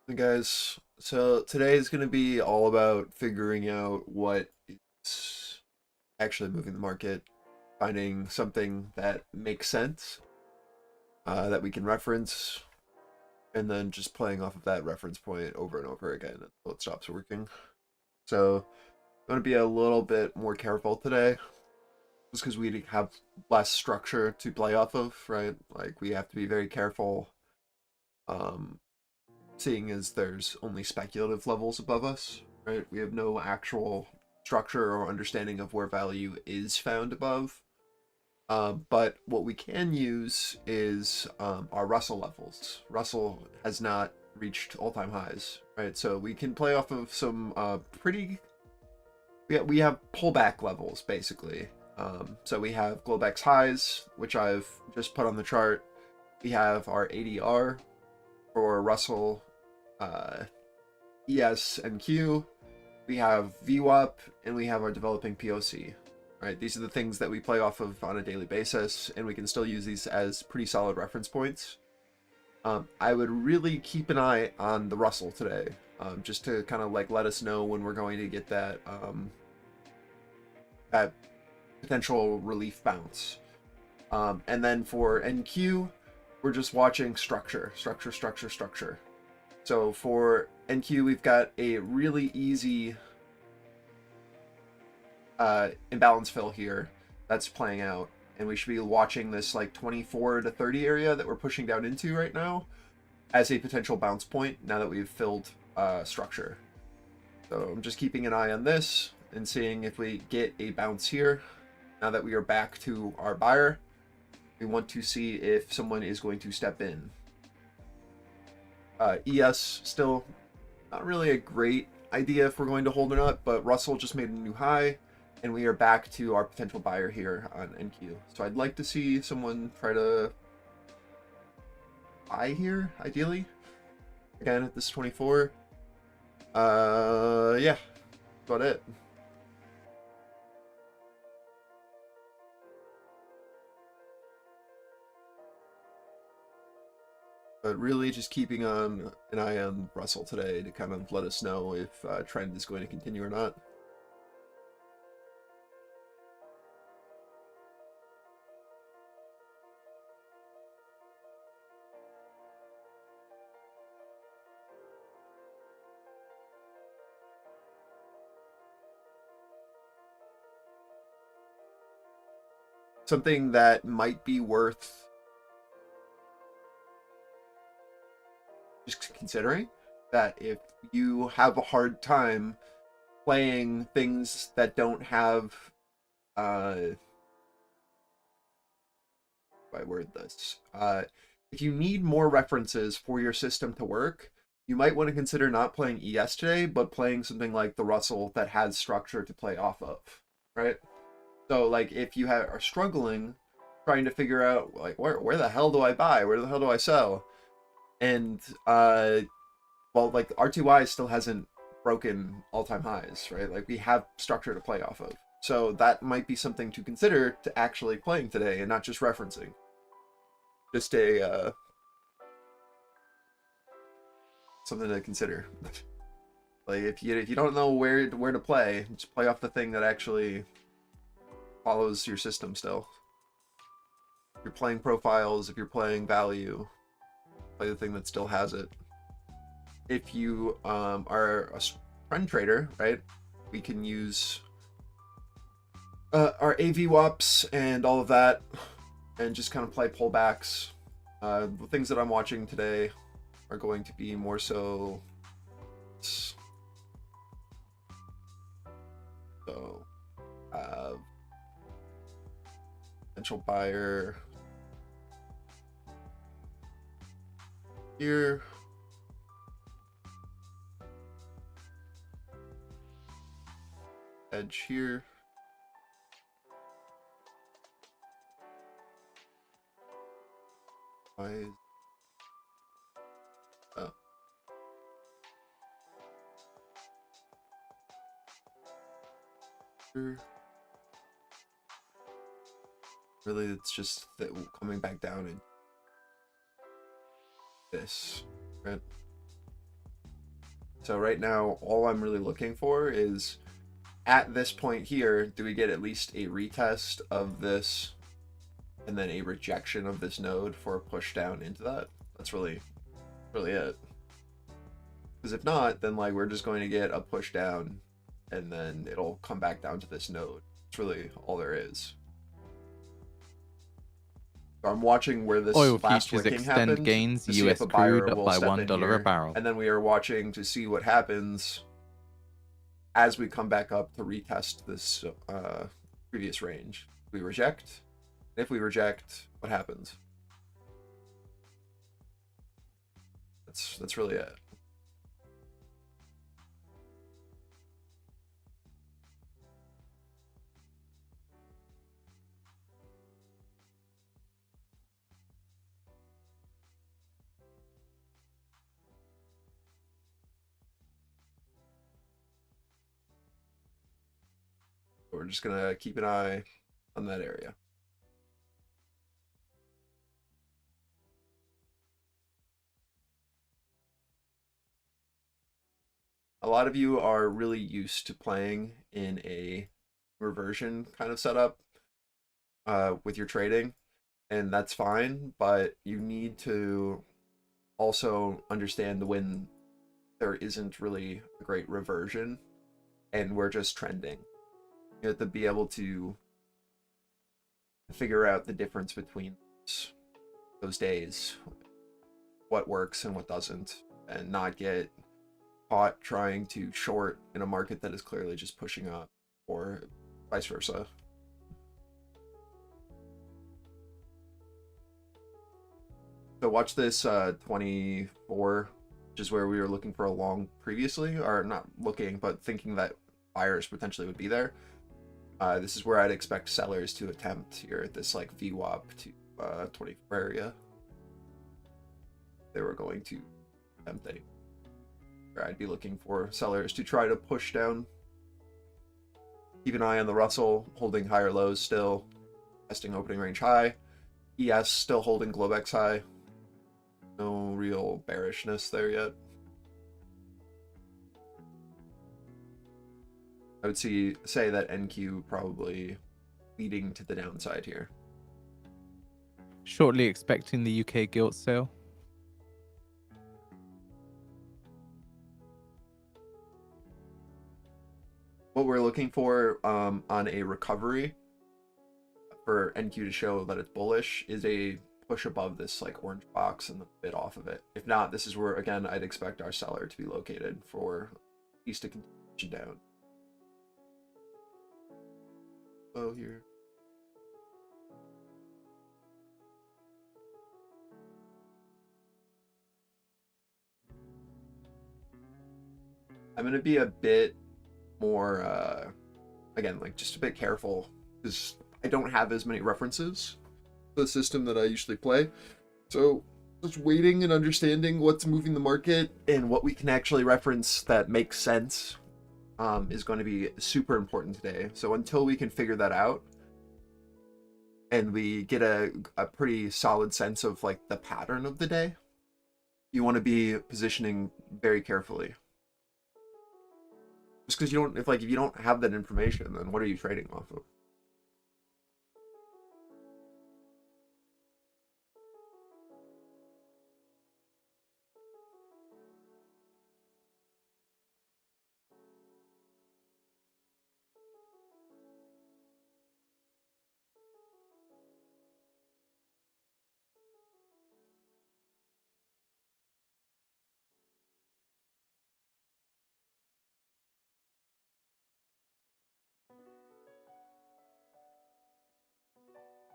Hey guys, so today is going to be all about figuring out what is actually moving the market, finding something that makes sense, that we can reference, and then just playing off of that reference point over and over again until it stops working. So I'm going to be a little bit more careful today, just because we have less structure to play off of, right? Like we have to be very careful, um, seeing as there's only speculative levels above us, right? We have no actual structure or understanding of where value is found above. But what we can use is our Russell levels. Russell has not reached all-time highs, right? So we can play off of some pretty. We have pullback levels basically. So we have Globex highs, which I've just put on the chart. We have our ADR for Russell, uh, ES and Q. We have VWAP, and we have our developing POC. Right, these are the things that we play off of on a daily basis, and we can still use these as pretty solid reference points. I would really keep an eye on the Russell today, just to kind of like let us know when we're going to get that that potential relief bounce. And then for NQ, we're just watching structure, structure, structure, structure. So for NQ, we've got a really easy imbalance fill here that's playing out, and we should be watching this like 24 to 30 area that we're pushing down into right now as a potential bounce point now that we've filled structure. So I'm just keeping an eye on this and seeing if we get a bounce here. Now that we are back to our buyer, we want to see if someone is going to step in. ES still not really a great idea if we're going to hold or not, but Russell just made a new high, and we are back to our potential buyer here on NQ. So I'd like to see someone try to buy here, ideally. Again, at this 24. Yeah, that's about it. But really just keeping on an eye on Russell today to kind of let us know if trend is going to continue or not. Something that might be worth just considering, that if you have a hard time playing things that don't have I word this, if you need more references for your system to work, you might want to consider not playing ES today, but playing something like the Russell that has structure to play off of, right? So like if you are struggling trying to figure out like where the hell do I buy, where the hell do I sell, and well, like RTY still hasn't broken all-time highs, right? Like we have structure to play off of. So that might be something to consider to actually playing today and not just referencing. Just a something to consider. Like if you don't know where to play, just play off the thing that actually follows your system still. If you're playing profiles, if you're playing value, play the thing that still has it. If you are a trend trader, right, we can use our AV WAPs and all of that, and just kind of play pullbacks. The things that I'm watching today are going to be more so. So, potential buyer here. Edge here. Why is oh. Here. Really, it's just that coming back down in this, right? So right now, all I'm really looking for is at this point here, do we get at least a retest of this and then a rejection of this node for a push down into that? That's really it. Because if not, then like we're just going to get a push down and then it'll come back down to this node. It's really all there is. So I'm watching where this Oil last futures wicking extend happened gains, to see if US a buyer crude up will by step in $1 a here, barrel. and then we are watching to see what happens as we come back up to retest this previous range. We reject. If we reject, what happens? That's really it. We're just gonna keep an eye on that area. A lot of you are really used to playing in a reversion kind of setup with your trading, and that's fine, but you need to also understand when there isn't really a great reversion and we're just trending. You have to be able to figure out the difference between those days, what works and what doesn't, and not get caught trying to short in a market that is clearly just pushing up, or vice versa. So watch this 24, which is where we were looking for a long previously, or not looking, but thinking that buyers potentially would be there. This is where I'd expect sellers to attempt here at this like VWAP to 24 area. They were going to attempt anyway. I'd be looking for sellers to try to push down. Keep an eye on the Russell, holding higher lows still, testing opening range high. ES still holding Globex high. No real bearishness there yet. I would say that NQ probably leading to the downside here. Shortly expecting the UK gilt sale. What we're looking for on a recovery for NQ to show that it's bullish is a push above this like orange box and the bid off of it. If not, this is where again I'd expect our seller to be located for at least a continuation down. Oh, here. I'm gonna be a bit more again, like just a bit careful because I don't have as many references to the system that I usually play. So just waiting and understanding what's moving the market and what we can actually reference that makes sense is going to be super important today. So until we can figure that out and we get a pretty solid sense of like the pattern of the day, you want to be positioning very carefully. Just because if you don't have that information, then what are you trading off of?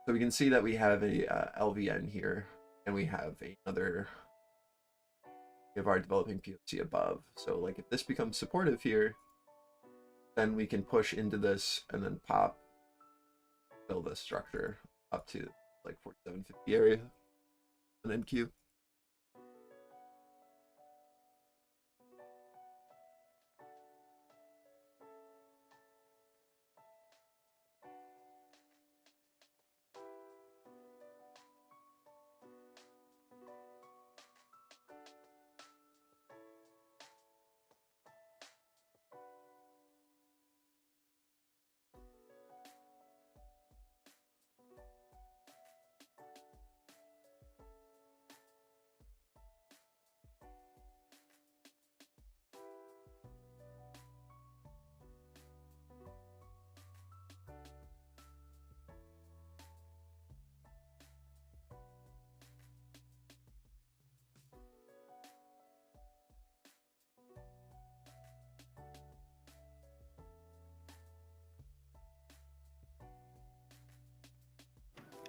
So we can see that we have a LVN here, and we have another. We have our developing POC above. So like if this becomes supportive here, then we can push into this and then pop, build this structure up to like 4750 area, and then Q.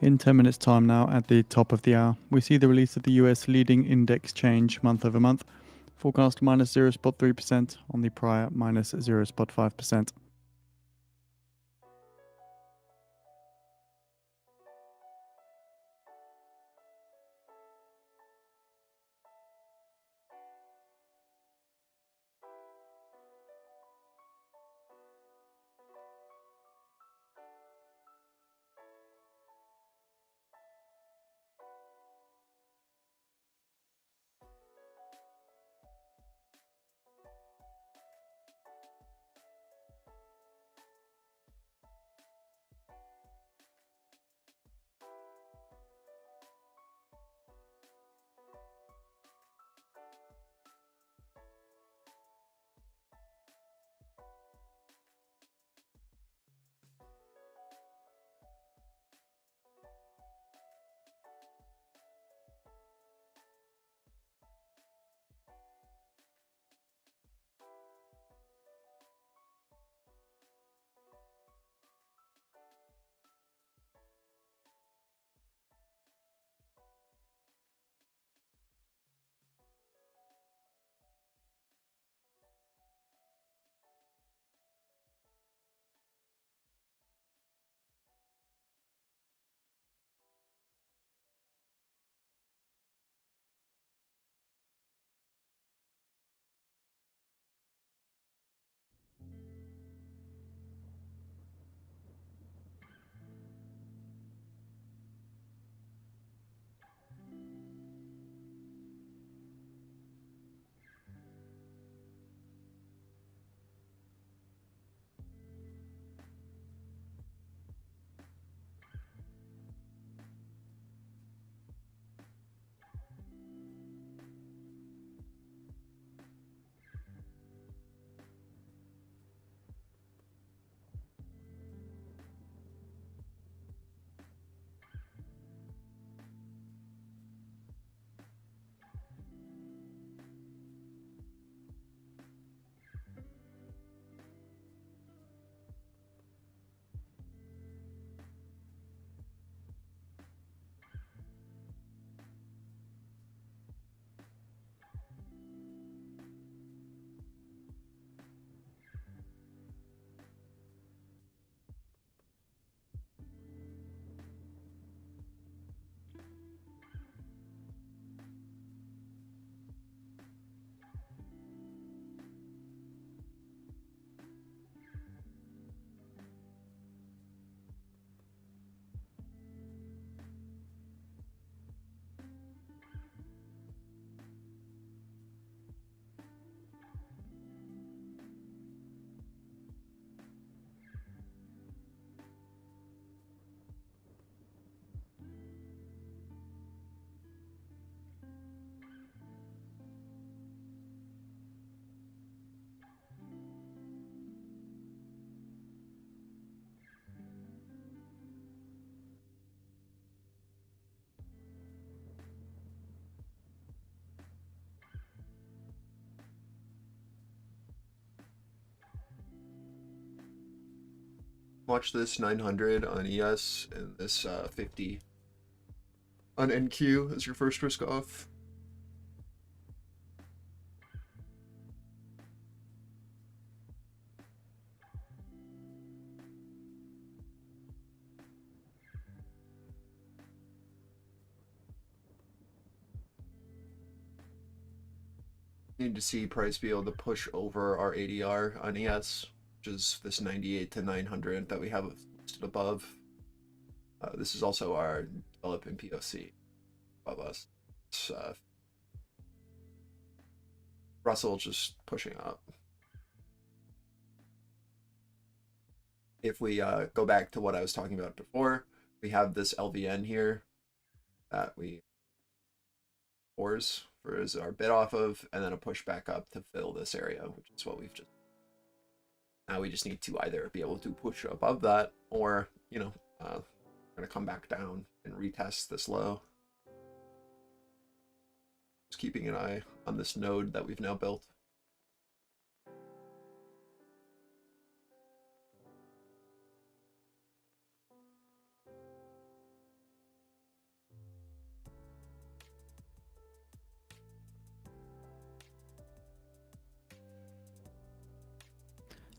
In 10 minutes time now, at the top of the hour, we see the release of the US leading index change month over month, forecast minus 0.3% on the prior minus 0.5%. Watch this 900 on ES and this 50 on NQ as your first risk off. Need to see price be able to push over our ADR on ES, which is this 98 to 900 that we have listed above. This is also our developing POC above us. It's, Russell just pushing up. If we go back to what I was talking about before, we have this LVN here that we fours for as our bid off of, and then a push back up to fill this area, which is what we've just. Now we just need to either be able to push above that, or we're gonna come back down and retest this low. Just keeping an eye on this node that we've now built.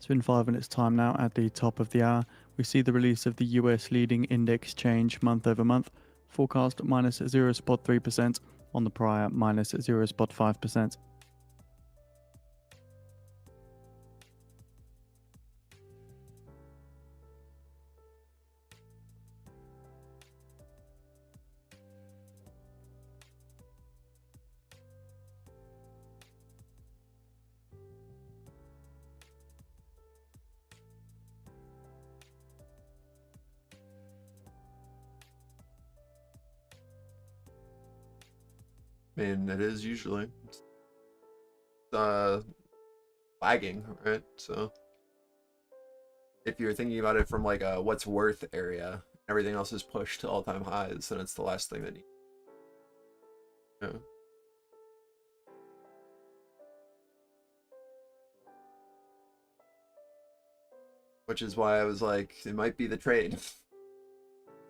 So in 5 minutes time now at the top of the hour, we see the release of the US leading index change month over month, forecast minus 0.3% on the prior minus 0.5%. I mean, it is usually lagging, right? So if you're thinking about it from like a what's worth area, everything else is pushed to all-time highs, then it's the last thing that needs. Yeah. Which is why I was like, it might be the trade.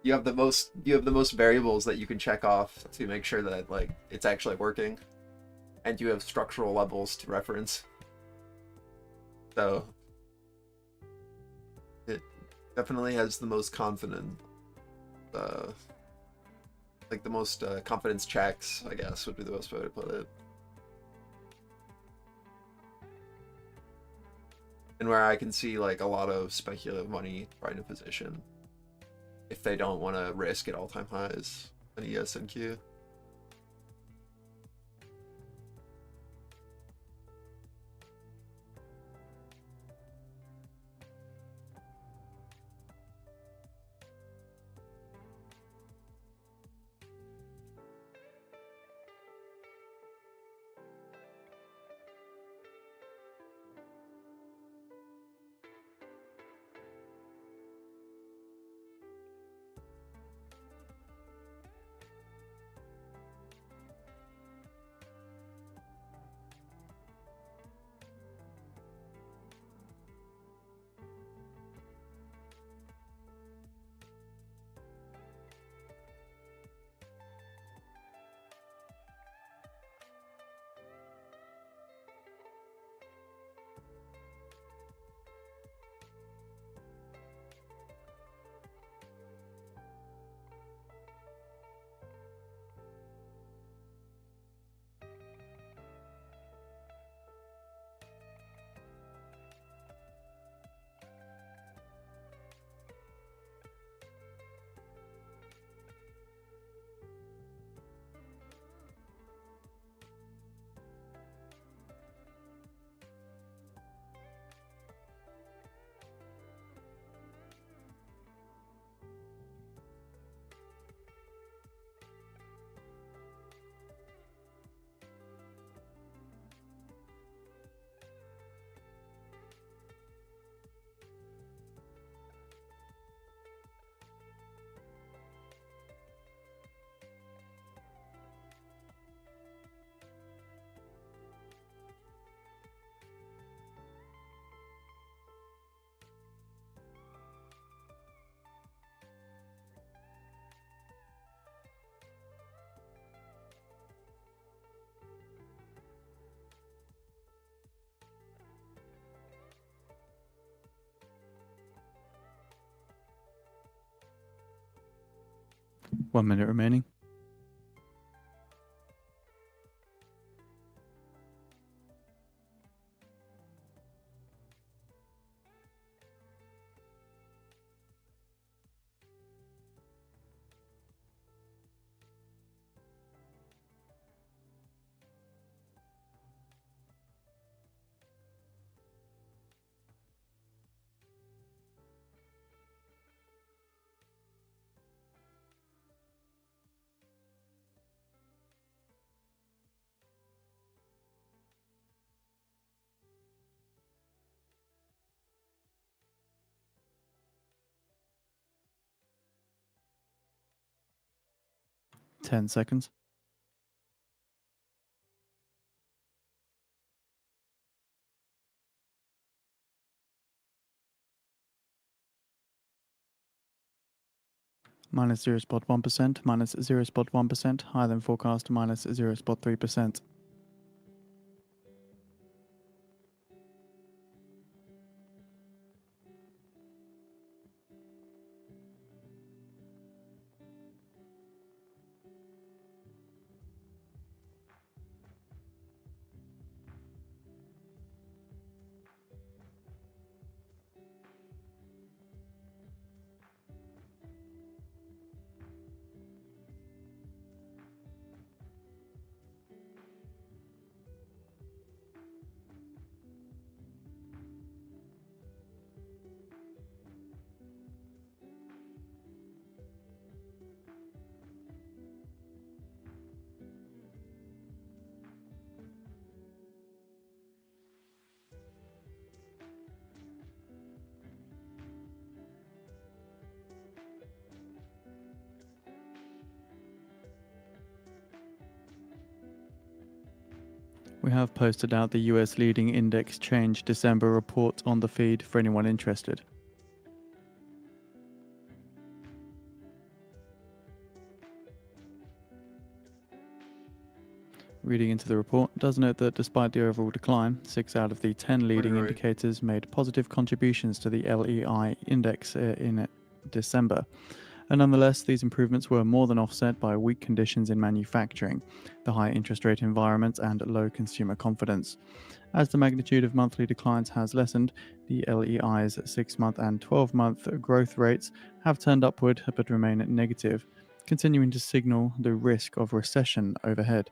You have the most variables that you can check off to make sure that like it's actually working, and you have structural levels to reference. So it definitely has the most confident, like the most confidence checks, I guess would be the best way to put it. And where I can see like a lot of speculative money trying to position if they don't want to risk at all-time highs on ESNQ. One minute remaining. Ten seconds. Minus 0.1%, minus 0.1%, higher than forecast, minus 0.3%. We have posted out the US leading index change December report on the feed for anyone interested. Reading into the report does note that despite the overall decline, 6 out of the 10 leading Right. indicators made positive contributions to the LEI index in December. And nonetheless, these improvements were more than offset by weak conditions in manufacturing, the high interest rate environment, and low consumer confidence. As the magnitude of monthly declines has lessened, the LEI's 6-month and 12-month growth rates have turned upward but remain negative, continuing to signal the risk of recession overhead.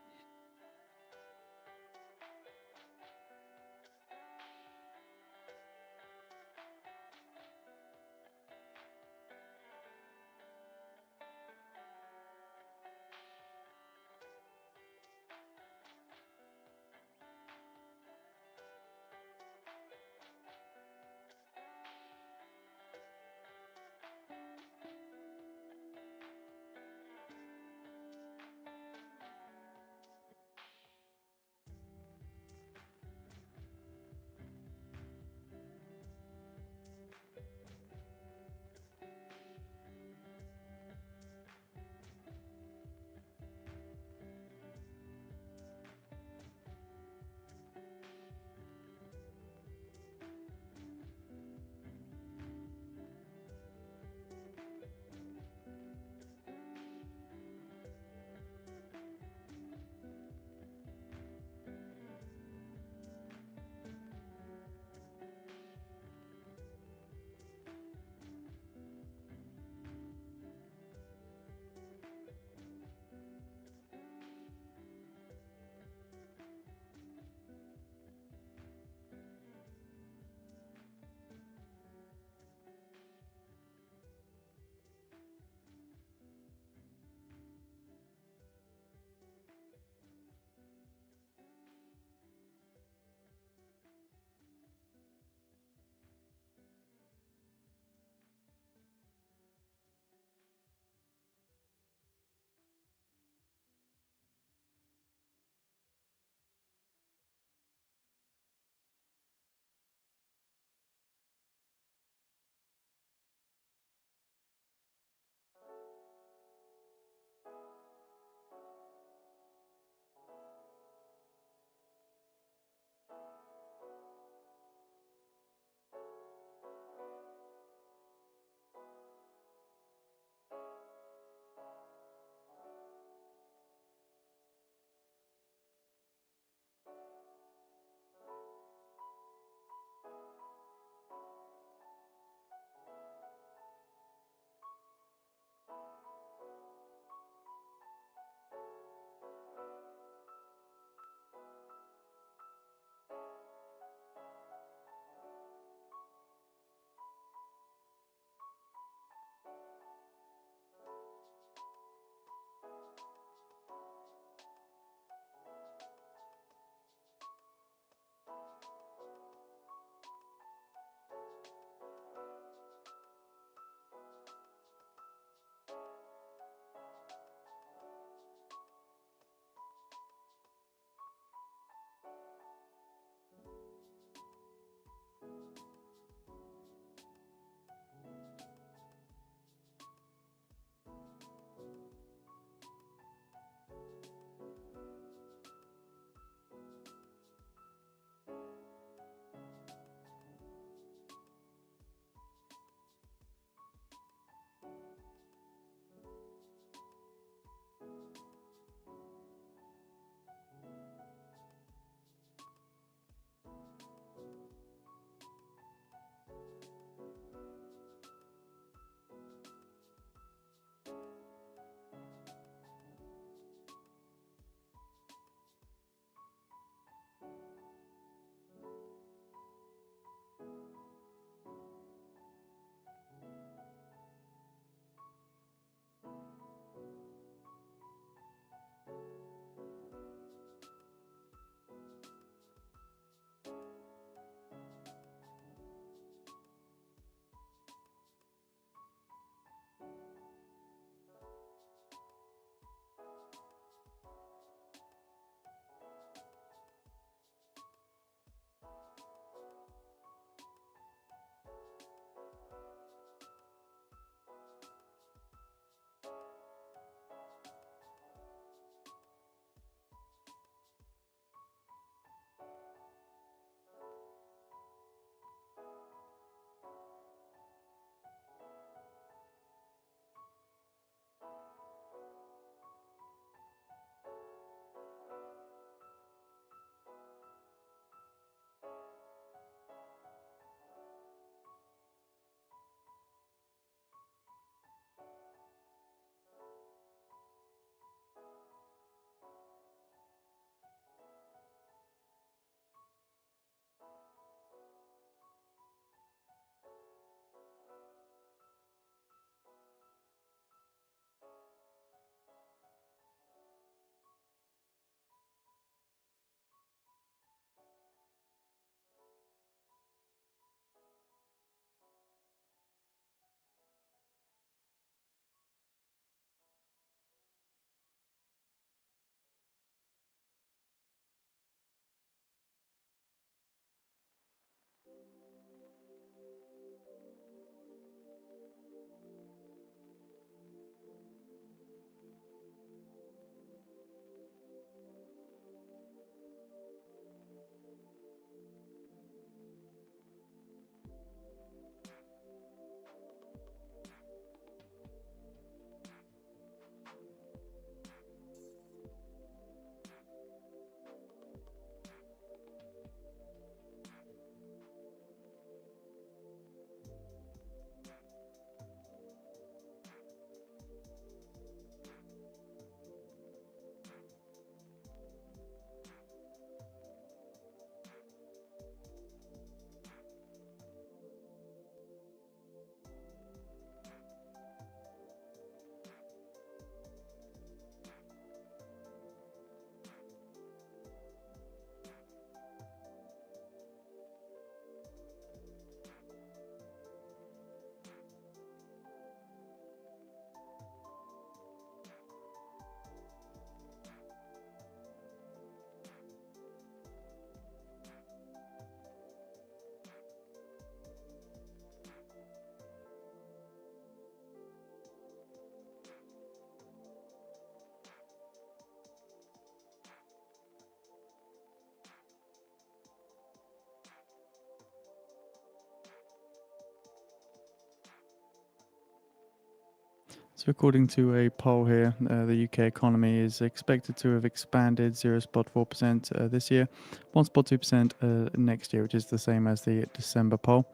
So according to a poll here, the UK economy is expected to have expanded 0.4% this year, 1.2% next year, which is the same as the December poll.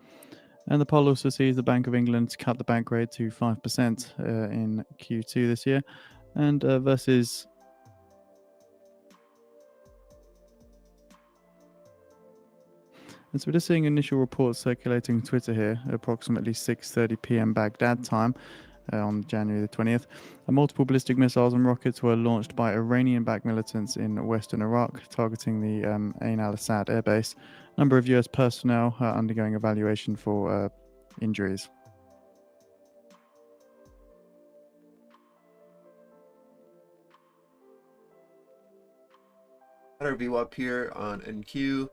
And the poll also sees the Bank of England cut the bank rate to 5% in Q2 this year, and versus And so we're just seeing initial reports circulating on Twitter here, approximately 6:30 p.m. Baghdad time on January the 20th. Multiple ballistic missiles and rockets were launched by Iranian-backed militants in western Iraq, targeting the Ain al-Assad airbase. A number of US personnel are undergoing evaluation for injuries. At our VWAP here on NQ,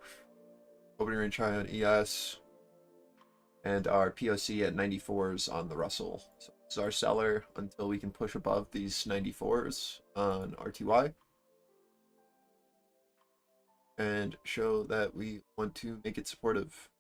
opening range high on ES, and our POC at 94s on the Russell. So this is our seller until we can push above these 94s on RTY and show that we want to make it supportive.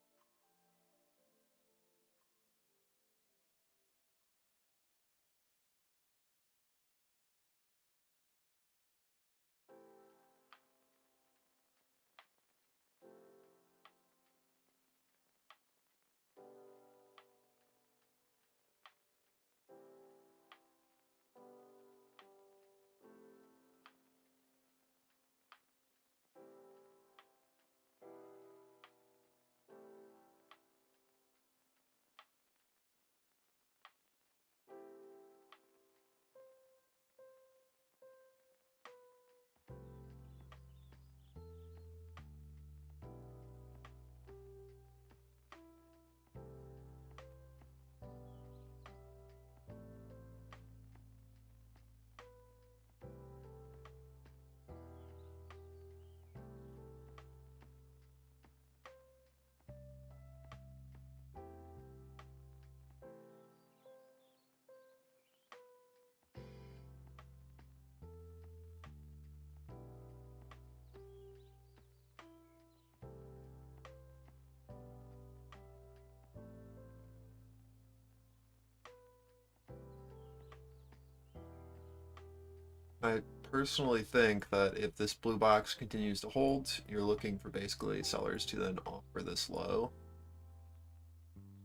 I personally think that if this blue box continues to hold, you're looking for basically sellers to then offer this low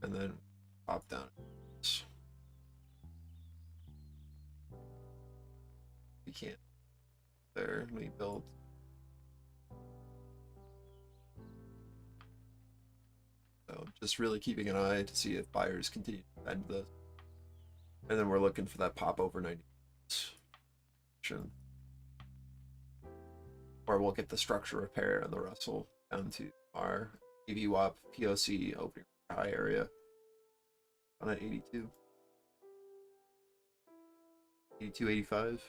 and then pop down. We can't. There, we build. So just really keeping an eye to see if buyers continue to bend this. And then we're looking for that pop over 90. Or we'll get the structure repair and the Russell down to our EVWAP POC opening high area on at 82. 82.85.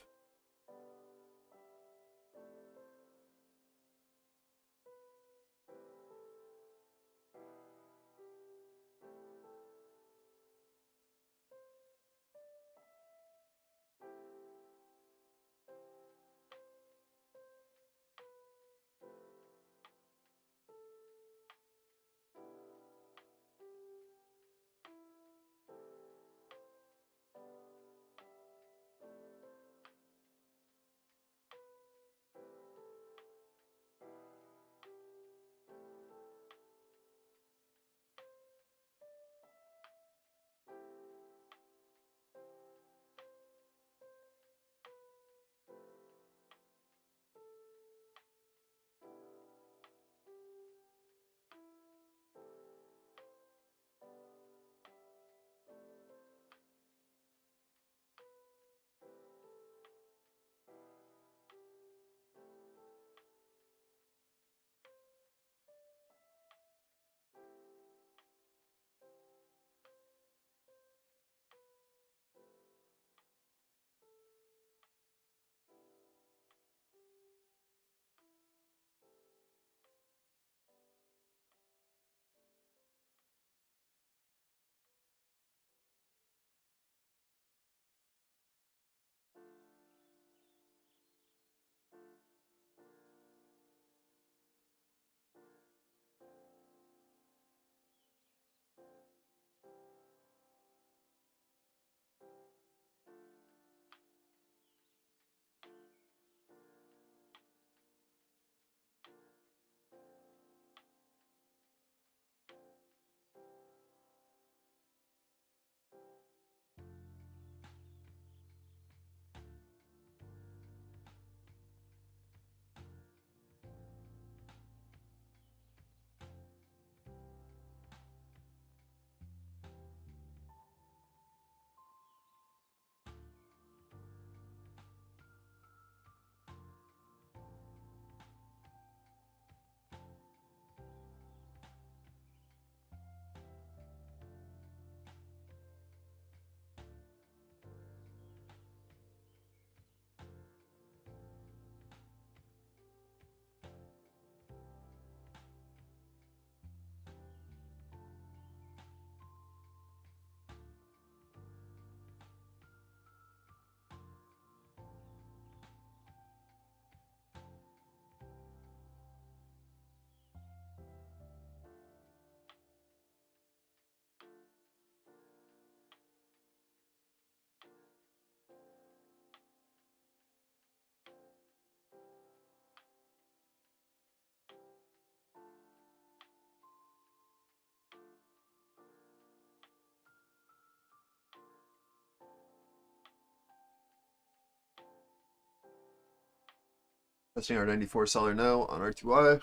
Testing our 94 seller now on RTY.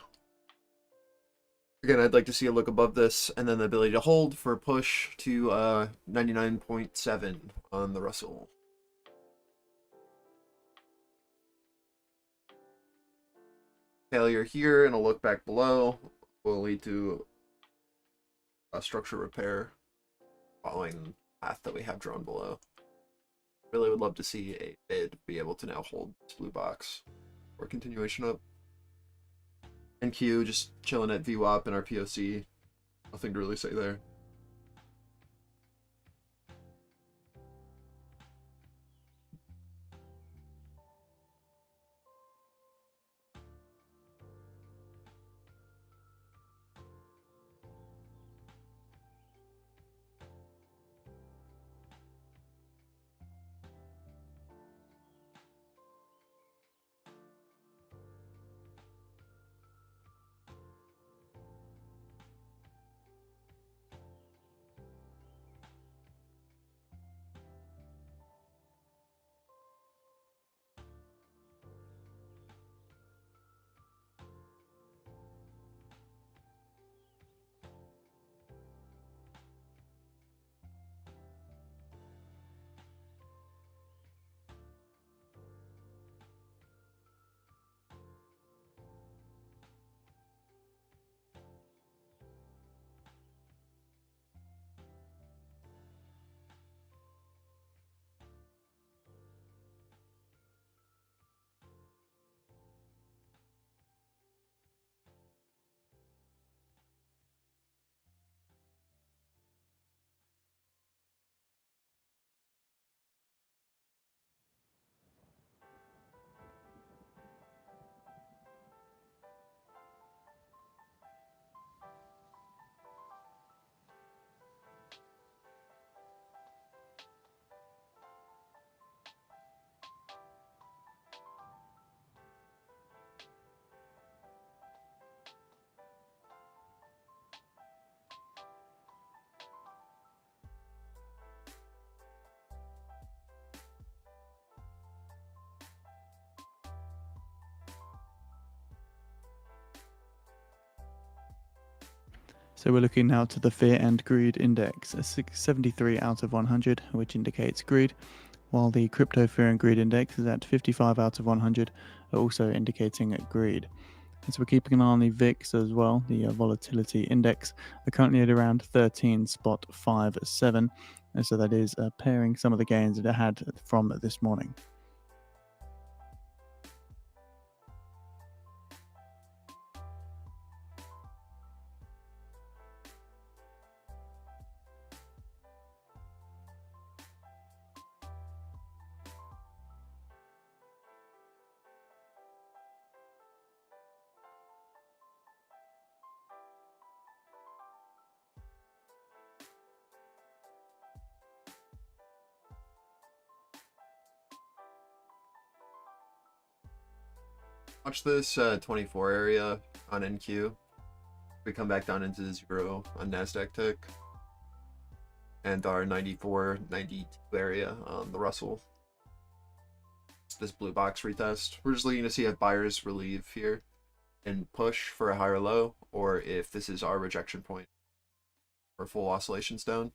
Again, I'd like to see a look above this and then the ability to hold for push to 99.7 on the Russell. Failure here and a look back below will lead to a structure repair following the path that we have drawn below. Really would love to see a bid be able to now hold this blue box or continuation up. NQ just chilling at VWAP and our POC. Nothing to really say there. So we're looking now to the fear and greed index, a 73 out of 100, which indicates greed, while the crypto fear and greed index is at 55 out of 100, also indicating greed. And so we're keeping an eye on the VIX as well, the volatility index. We're currently at around 13.57, and so that is pairing some of the gains that it had from this morning. Watch this 24 area on NQ. We come back down into 0 on NASDAQ tick. And our 94, 92 area on the Russell. This blue box retest. We're just looking to see if buyers relieve here and push for a higher low, or if this is our rejection point for full oscillations down.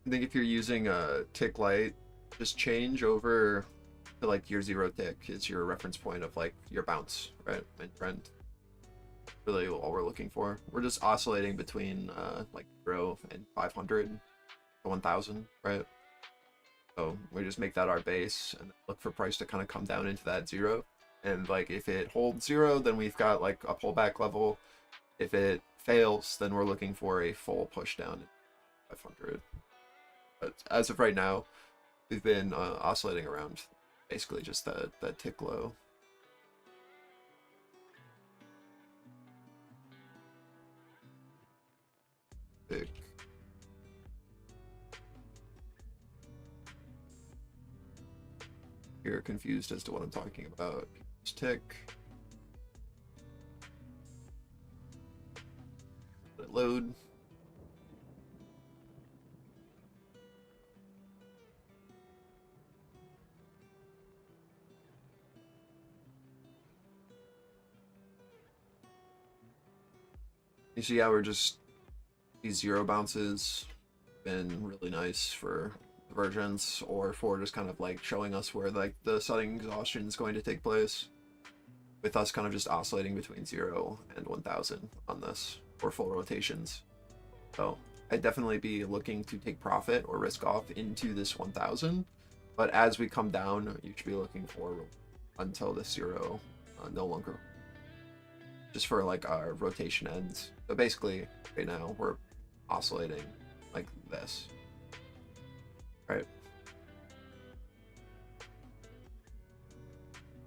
I think if you're using a tick light, just change over to like your 0 tick is your reference point of like your bounce, right? And trend. Really all we're looking for. We're just oscillating between like 0 and 500 to 1000, right? So we just make that our base and look for price to kind of come down into that 0. And like if it holds 0, then we've got like a pullback level. If it fails, then we're looking for a full push down at 500. But as of right now, we've been oscillating around basically just that tick low. Tick. You're confused as to what I'm talking about. Just tick. Let it load. You see how we're just, these zero bounces been really nice for divergence, or for just kind of like showing us where like the sudden exhaustion is going to take place, with us kind of just oscillating between 0 and 1000 on this, or full rotations. So I'd definitely be looking to take profit or risk off into this 1000, but as we come down, you should be looking for until this 0 no longer, just for like our rotation ends. So basically right now we're oscillating like this, right?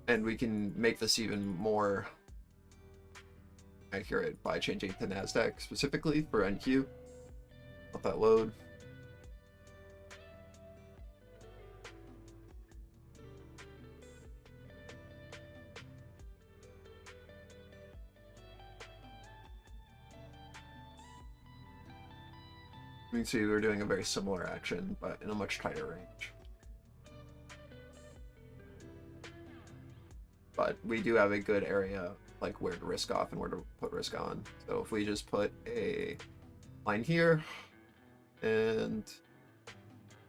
And we can make this even more accurate by changing to NASDAQ specifically for NQ. Let that load. You can see we're doing a very similar action, but in a much tighter range. But we do have a good area, like where to risk off and where to put risk on. So if we just put a line here, and I'm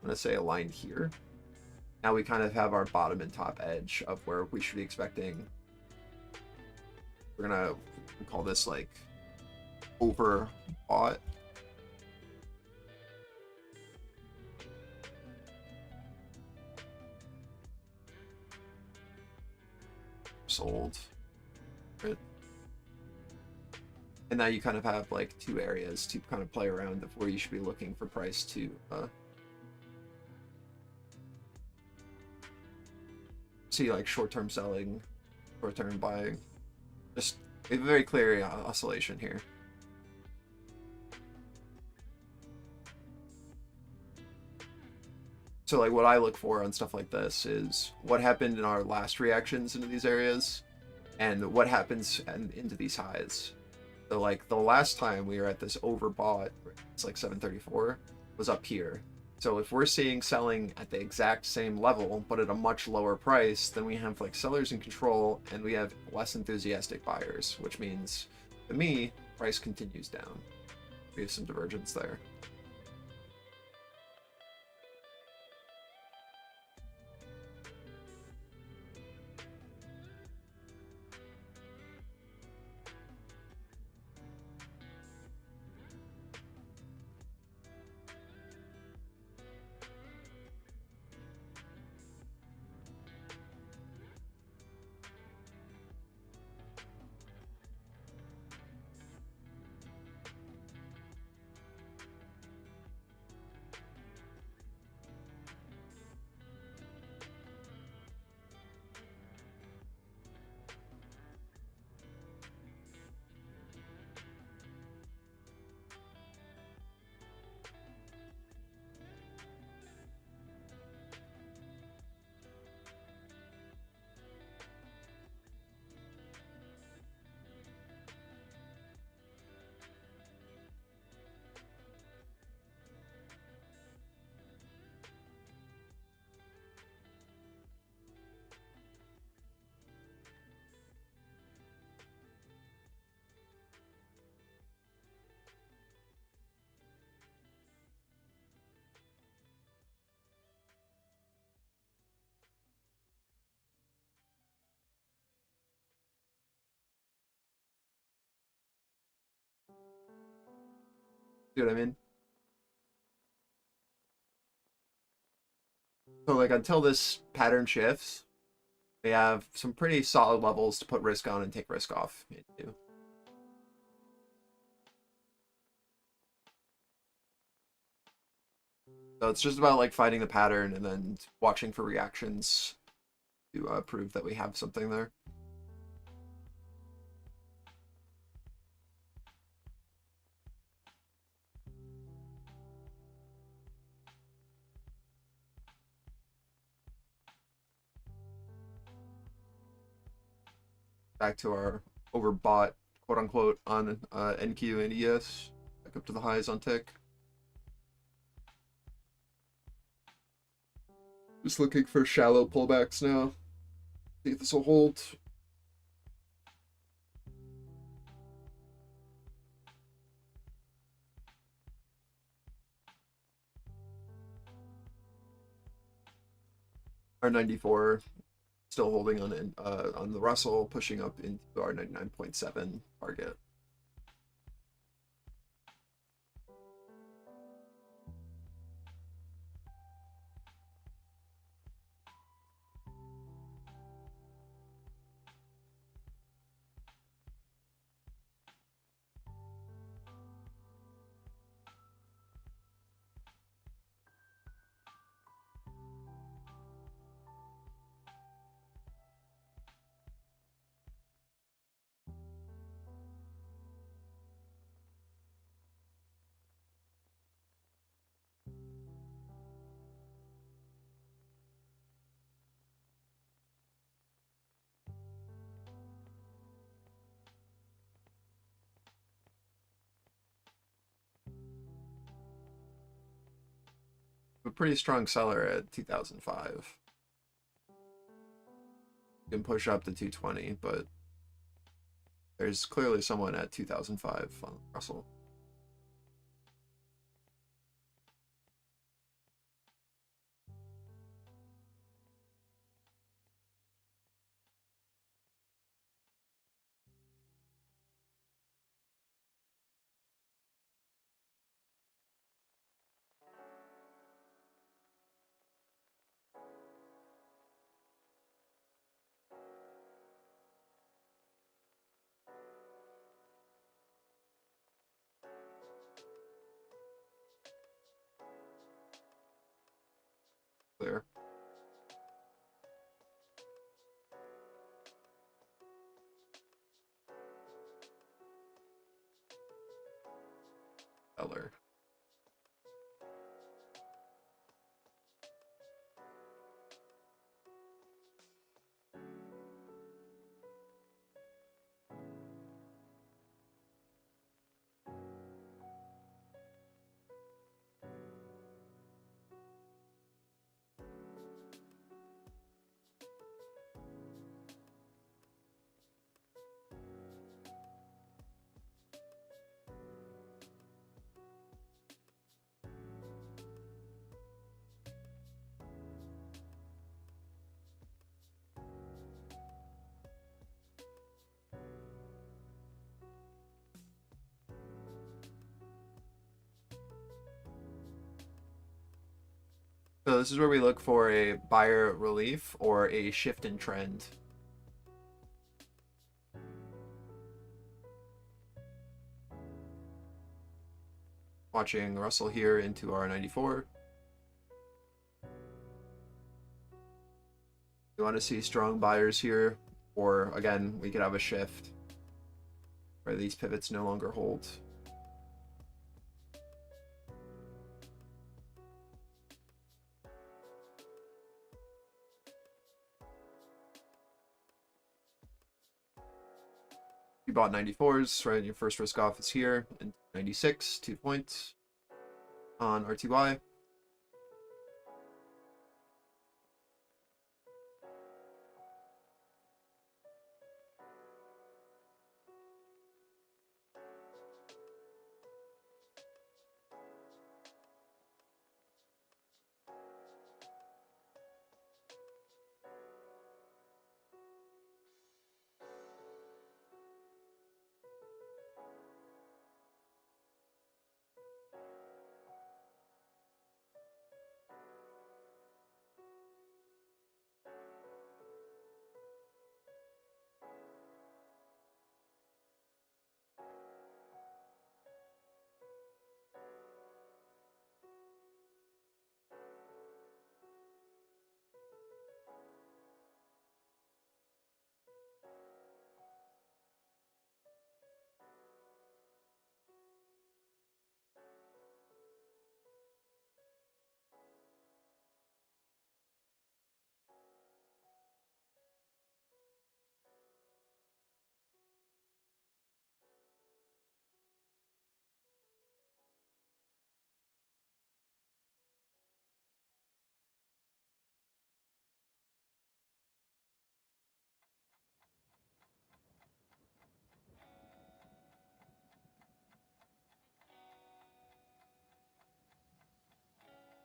gonna say a line here, now we kind of have our bottom and top edge of where we should be expecting. We're gonna call this like overbought. Sold. Right. And now you kind of have like two areas to kind of play around of where you should be looking for price to see like short-term selling, short-term buying. Just a very clear oscillation here. So like what I look for on stuff like this is what happened in our last reactions into these areas and what happens into these highs. So like the last time we were at this overbought, it's like 734, was up here. So if we're seeing selling at the exact same level, but at a much lower price, then we have like sellers in control and we have less enthusiastic buyers, which means to me, price continues down. We have some divergence there. See what I mean? So like until this pattern shifts, we have some pretty solid levels to put risk on and take risk off into. So it's just about like finding the pattern and then watching for reactions to prove that we have something there. Back to our overbought, quote unquote, on NQ and ES, back up to the highs on tick. Just looking for shallow pullbacks now. See if this will hold. R94 still holding on the Russell, pushing up into our 99.7 target. A pretty strong seller at 2005. You can push up to 220, but there's clearly someone at 2005 on Russell. Clear. Seller. So this is where we look for a buyer relief or a shift in trend. Watching Russell here into our 94. We want to see strong buyers here, or again, we could have a shift where these pivots no longer hold. You bought 94s, right? Your first risk off is here, and 96, 2 points on RTY.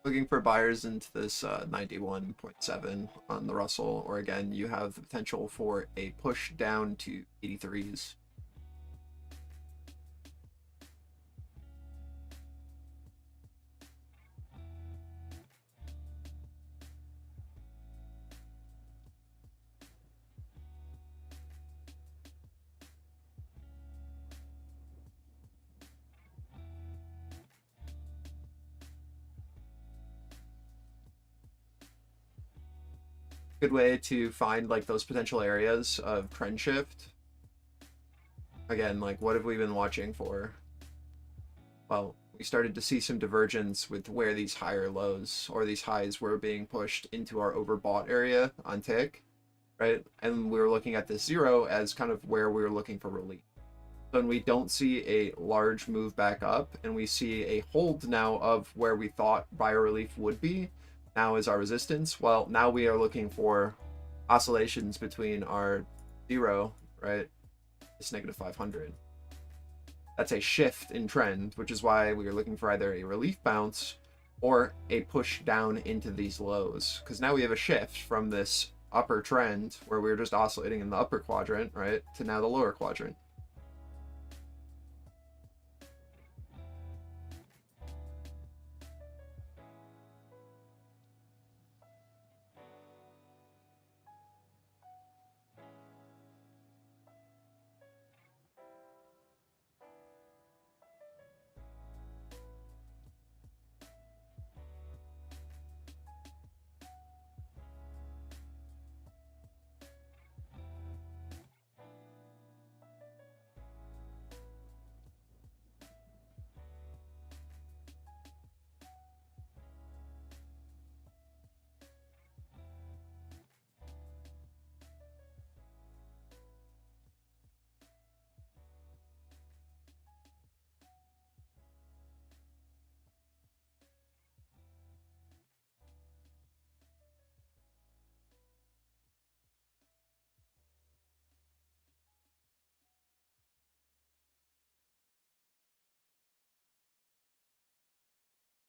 Looking for buyers into this 91.7 on the Russell, or again, you have the potential for a push down to 83s. Good way to find like those potential areas of trend shift. Again, like what have we been watching for? Well, we started to see some divergence with where these higher lows or these highs were being pushed into our overbought area on tick, right? And we were looking at this 0 as kind of where we were looking for relief. When we don't see a large move back up and we see a hold now of where we thought buyer relief would be, now is our resistance. Well, now we are looking for oscillations between our 0, right? This negative 500. That's a shift in trend, which is why we are looking for either a relief bounce or a push down into these lows. Because now we have a shift from this upper trend where we were just oscillating in the upper quadrant, right, to now the lower quadrant.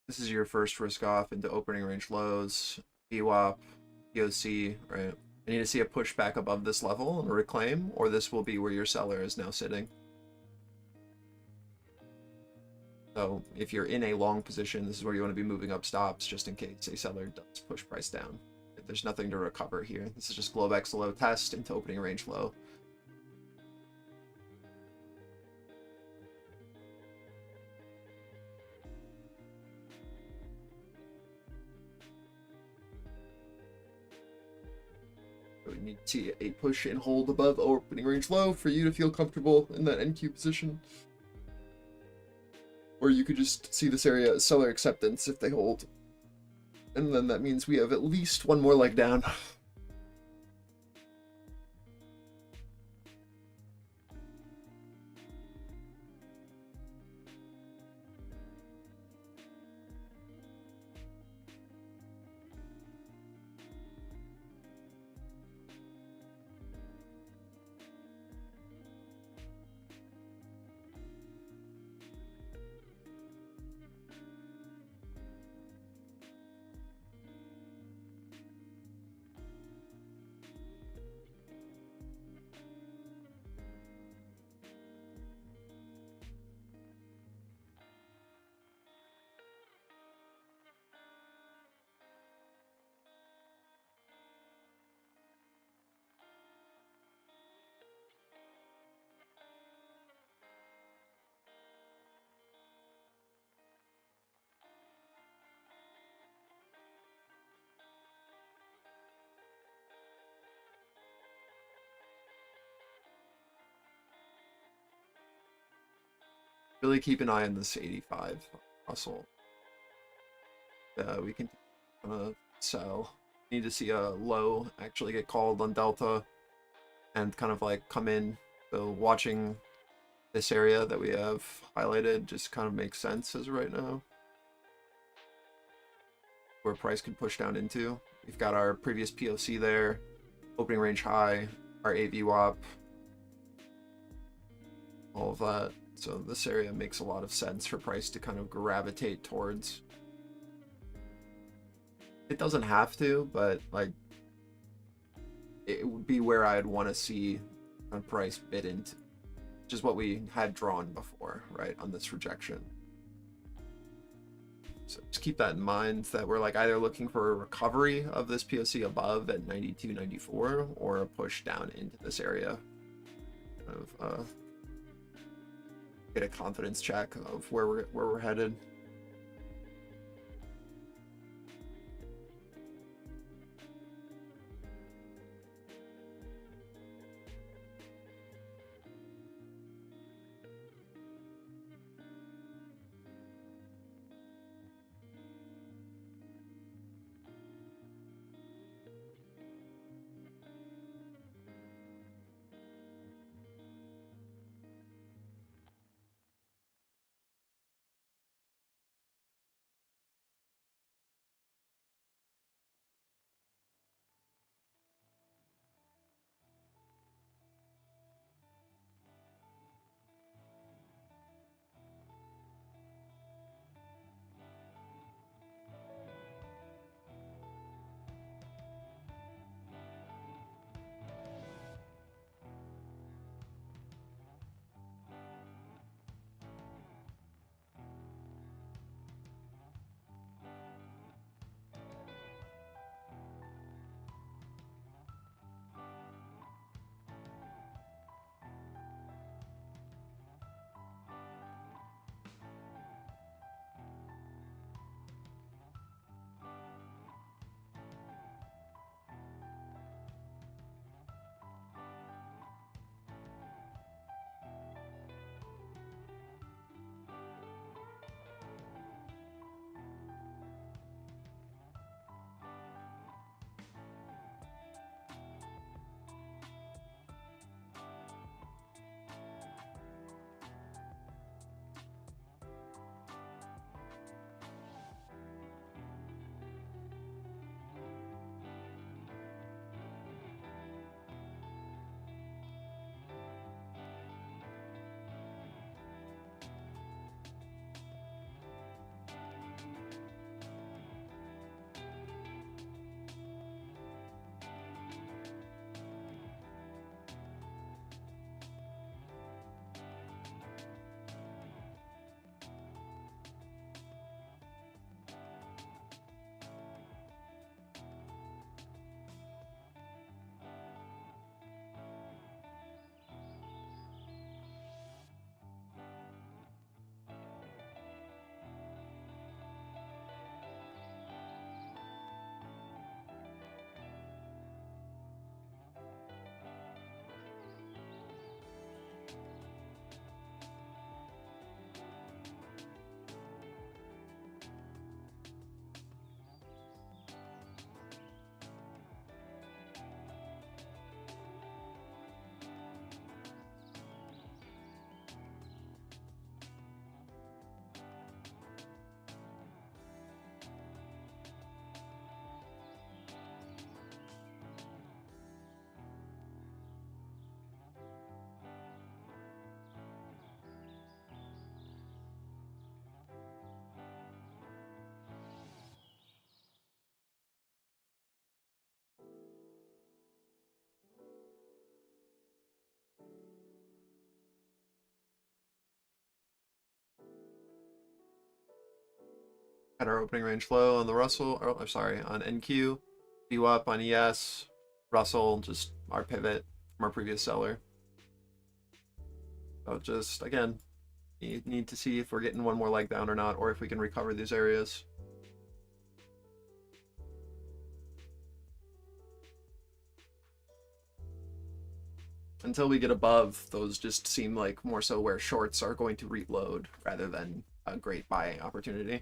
This is your first risk off into opening range lows, VWAP, POC, right? I need to see a push back above this level and a reclaim, or this will be where your seller is now sitting. So if you're in a long position, this is where you want to be moving up stops just in case a seller does push price down. There's nothing to recover here. This is just Globex low test into opening range low. We need to see a push and hold above opening range low for you to feel comfortable in that NQ position. Or you could just see this area as seller acceptance if they hold. And then that means we have at least one more leg down. Really keep an eye on this 85 Russell. We can sell. Need to see a low actually get called on Delta and kind of like come in. So watching this area that we have highlighted just kind of makes sense as of right now. Where price could push down into. We've got our previous POC there, opening range high, our AVWAP, all of that. So this area makes a lot of sense for price to kind of gravitate towards. It doesn't have to, but like it would be where I'd want to see a price bid into, which is what we had drawn before, right, on this rejection. So just keep that in mind, that we're like either looking for a recovery of this POC above at 92, 94, or a push down into this area of get a confidence check of where we're headed. At our opening range low on the Russell, or I'm sorry, on NQ, view up on ES, Russell, just our pivot from our previous seller. So just, again, you need to see if we're getting one more leg down or not, or if we can recover these areas. Until we get above, those just seem like more so where shorts are going to reload rather than a great buying opportunity.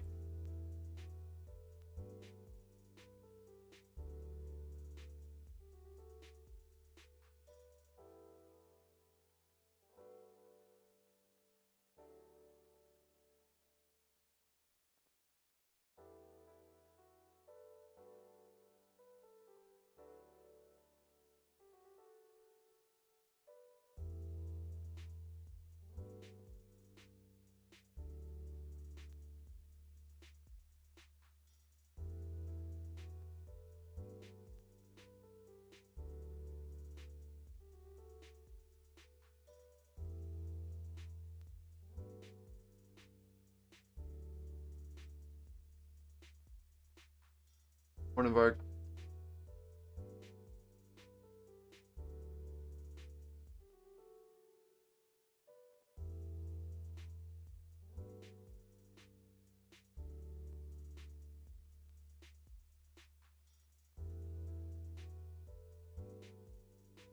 One of our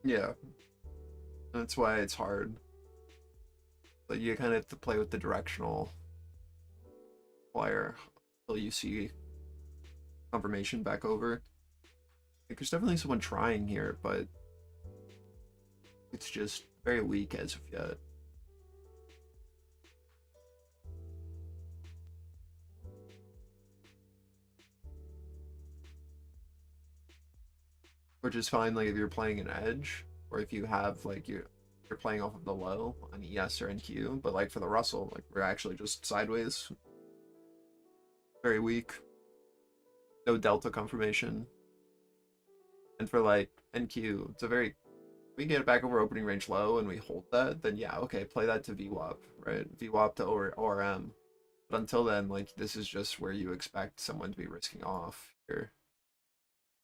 yeah, that's why it's hard. But you kind of have to play with the directional wire until you see confirmation back over. Like, there's definitely someone trying here, but it's just very weak as of yet. Which is fine, like if you're playing an edge, or if you have like you're playing off of the low on ES or NQ, but like for the Russell, like we're actually just sideways. Very weak. No delta confirmation. And for like NQ, it's a very we get it back over opening range low and we hold that, then yeah, okay, play that to VWAP, right? VWAP to ORM. But until then, like this is just where you expect someone to be risking off here.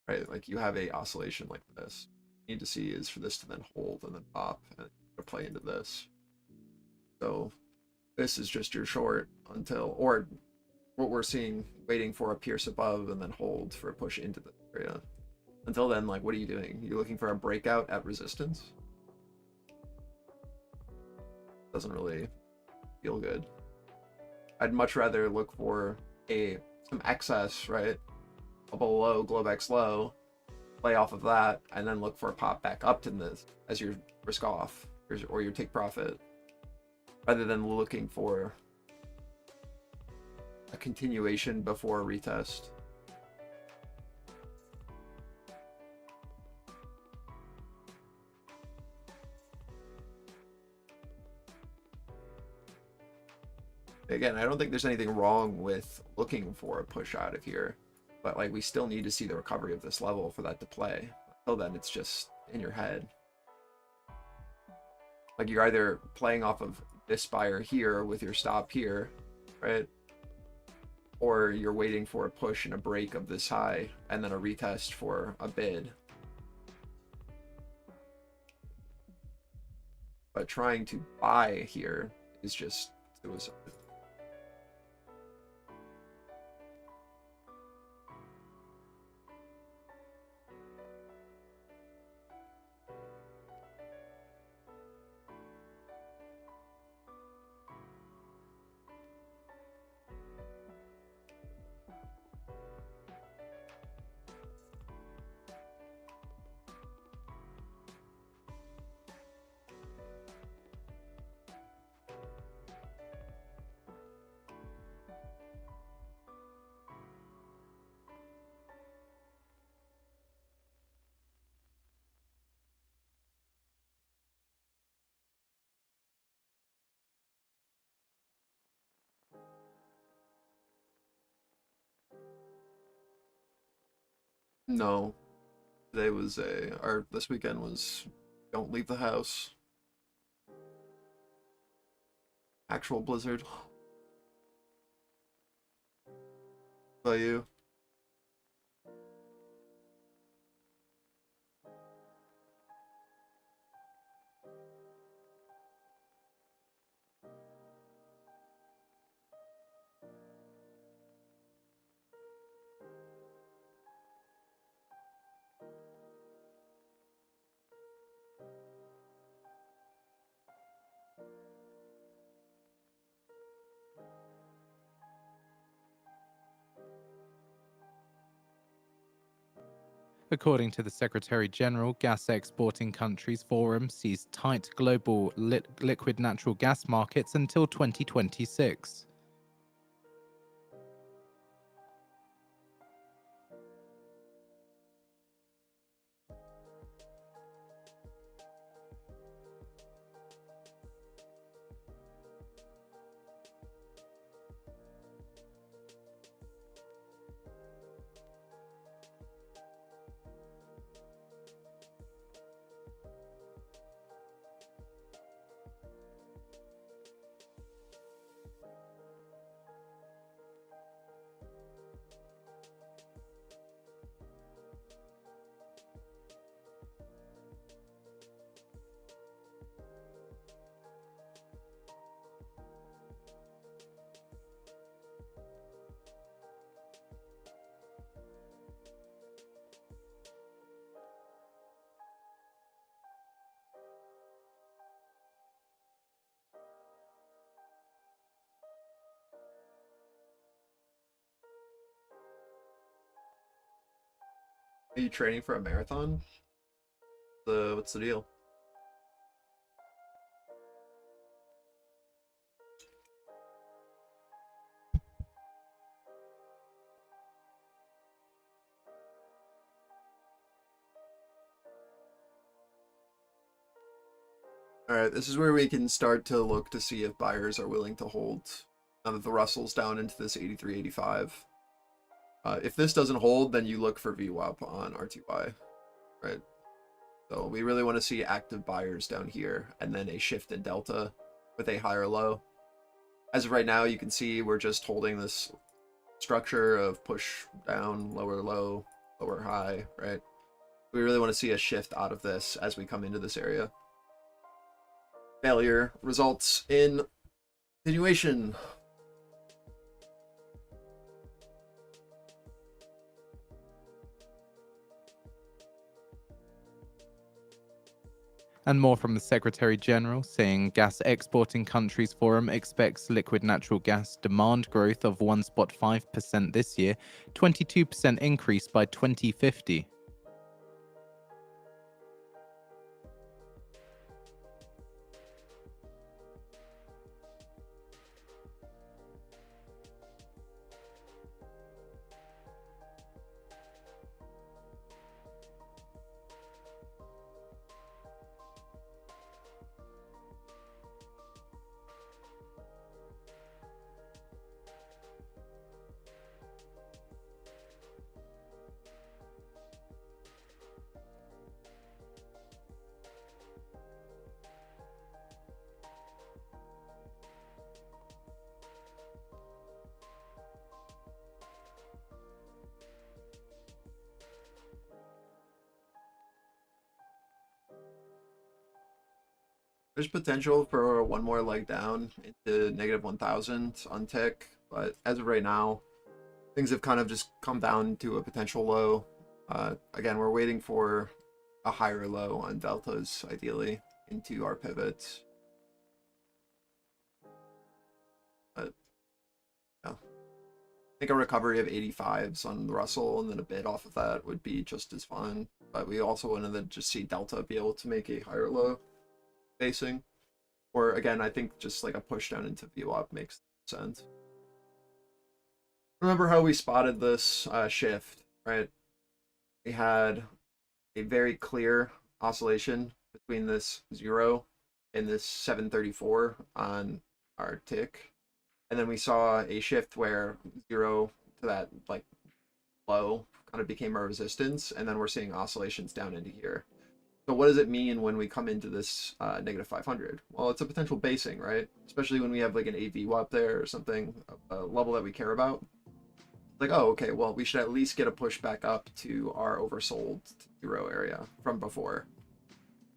Right? Like you have a oscillation like this. You need to see is for this to then hold and then pop and play into this. So this is just your short until, or what we're seeing, waiting for a pierce above and then hold for a push into the area. Until then, like, what are you doing? You're looking for a breakout at resistance? Doesn't really feel good. I'd much rather look for some excess, right? Bubble low, Globex low, play off of that, and then look for a pop back up to this as your risk off or your take profit, rather than looking for a continuation before a retest. Again, I don't think there's anything wrong with looking for a push out of here, but like we still need to see the recovery of this level for that to play. Until then, it's just in your head. Like you're either playing off of this buyer here with your stop here, right? Or you're waiting for a push and a break of this high and then a retest for a bid. But trying to buy here is just suicide. No, today was this weekend was don't leave the house. Actual blizzard. By you? According to the Secretary General, Gas Exporting Countries Forum sees tight global liquid natural gas markets until 2026. Are you training for a marathon? What's the deal? Alright, this is where we can start to look to see if buyers are willing to hold now that the Russell's down into this 83, 85. If this doesn't hold, then you look for VWAP on RTY, right? So we really want to see active buyers down here and then a shift in delta with a higher low. As of right now, you can see we're just holding this structure of push down, lower low, lower high, right? We really want to see a shift out of this as we come into this area. Failure results in continuation. And more from the Secretary General, saying Gas Exporting Countries Forum expects liquid natural gas demand growth of 1.5% this year, 22% increase by 2050. There's potential for one more leg down into negative 1000 on tick, but as of right now, things have kind of just come down to a potential low. Again, we're waiting for a higher low on deltas, ideally, into our pivots. But yeah, I think a recovery of 85s on the Russell and then a bid off of that would be just as fine. But we also wanted to just see delta be able to make a higher low facing. Or again, I think just like a push down into VWAP makes sense. Remember how we spotted this shift, right? We had a very clear oscillation between this 0 and this 734 on our tick. And then we saw a shift where 0 to that like low kind of became our resistance. And then we're seeing oscillations down into here. So what does it mean when we come into this negative 500? Well, it's a potential basing, right? Especially when we have like an AV up there or something, a level that we care about. Like, oh, okay, well, we should at least get a push back up to our oversold 0 area from before.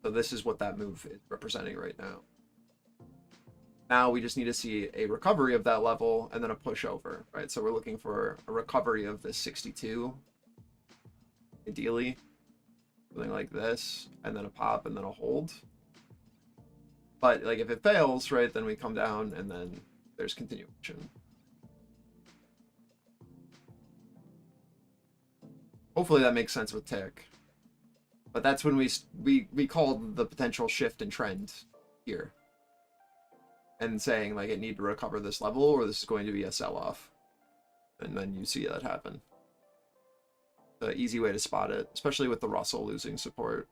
So this is what that move is representing right now. Now we just need to see a recovery of that level and then a push over, right? So we're looking for a recovery of this 62, ideally. Something like this, and then a pop, and then a hold. But like if it fails, right, then we come down, and then there's continuation. Hopefully that makes sense with tick. But that's when we called the potential shift in trend here, and saying like it need to recover this level, or this is going to be a sell-off, and then you see that happen. The easy way to spot it, especially with the Russell losing support.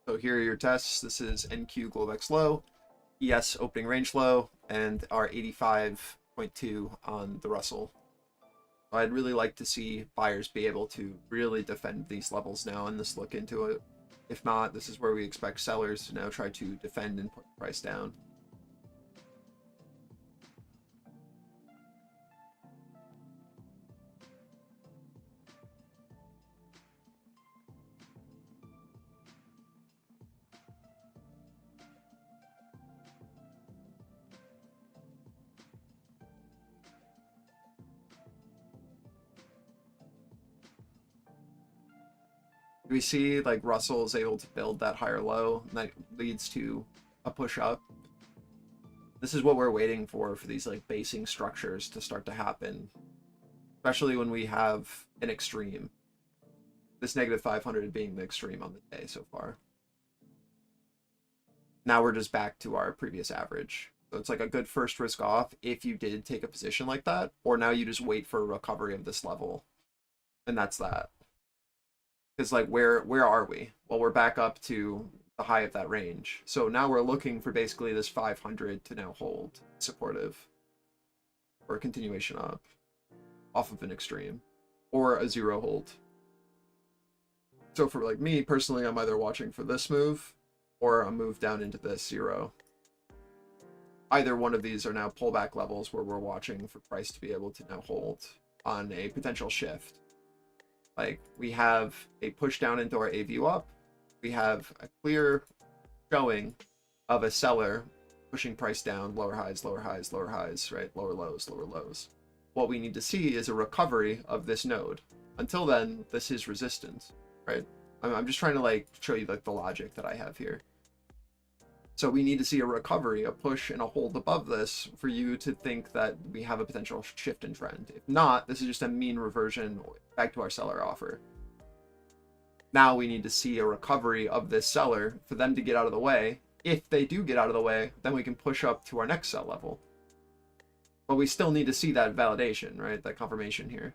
So here are your tests. This is NQ Globex low, ES opening range low, and our 85.2 on the Russell. I'd really like to see buyers be able to really defend these levels now and this look into it. If not, this is where we expect sellers to now try to defend and put the price down. We see like Russell is able to build that higher low, and that leads to a push up. This is what we're waiting for these like basing structures to start to happen, especially when we have an extreme. This negative 500 being the extreme on the day so far. Now we're just back to our previous average. So it's like a good first risk off if you did take a position like that, or now you just wait for a recovery of this level. And that's that. Because like where are we? Well, we're back up to the high of that range. So now we're looking for basically this 500 to now hold supportive, or a continuation up off of an extreme, or a zero hold. So for like me personally, I'm either watching for this move or a move down into this zero. Either one of these are now pullback levels where we're watching for price to be able to now hold on a potential shift. Like we have a push down into our A view up. We have a clear showing of a seller pushing price down, lower highs, lower highs, lower highs, right? Lower lows, lower lows. What we need to see is a recovery of this node. Until then, this is resistance, right? I'm just trying to like show you like the logic that I have here. So we need to see a recovery, a push, and a hold above this for you to think that we have a potential shift in trend. If not, this is just a mean reversion back to our seller offer. Now we need to see a recovery of this seller for them to get out of the way. If they do get out of the way, then we can push up to our next sell level. But we still need to see that validation, right? That confirmation here.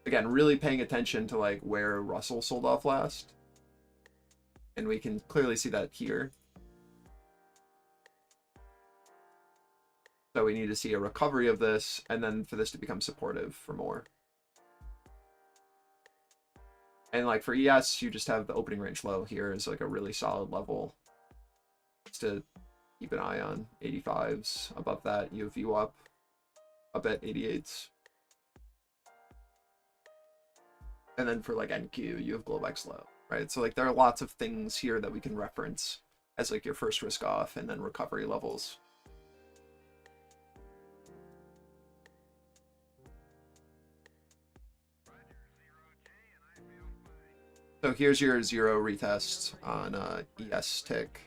Again, really paying attention to like where Russell sold off last. And we can clearly see that here. So we need to see a recovery of this, and then for this to become supportive for more. And like for ES, you just have the opening range low here as like a really solid level just to keep an eye on. 85s. Above that, you have view up at 88s. And then for like NQ, you have Globex low, right? So like there are lots of things here that we can reference as like your first risk off and then recovery levels. So here's your zero retest on ES tick.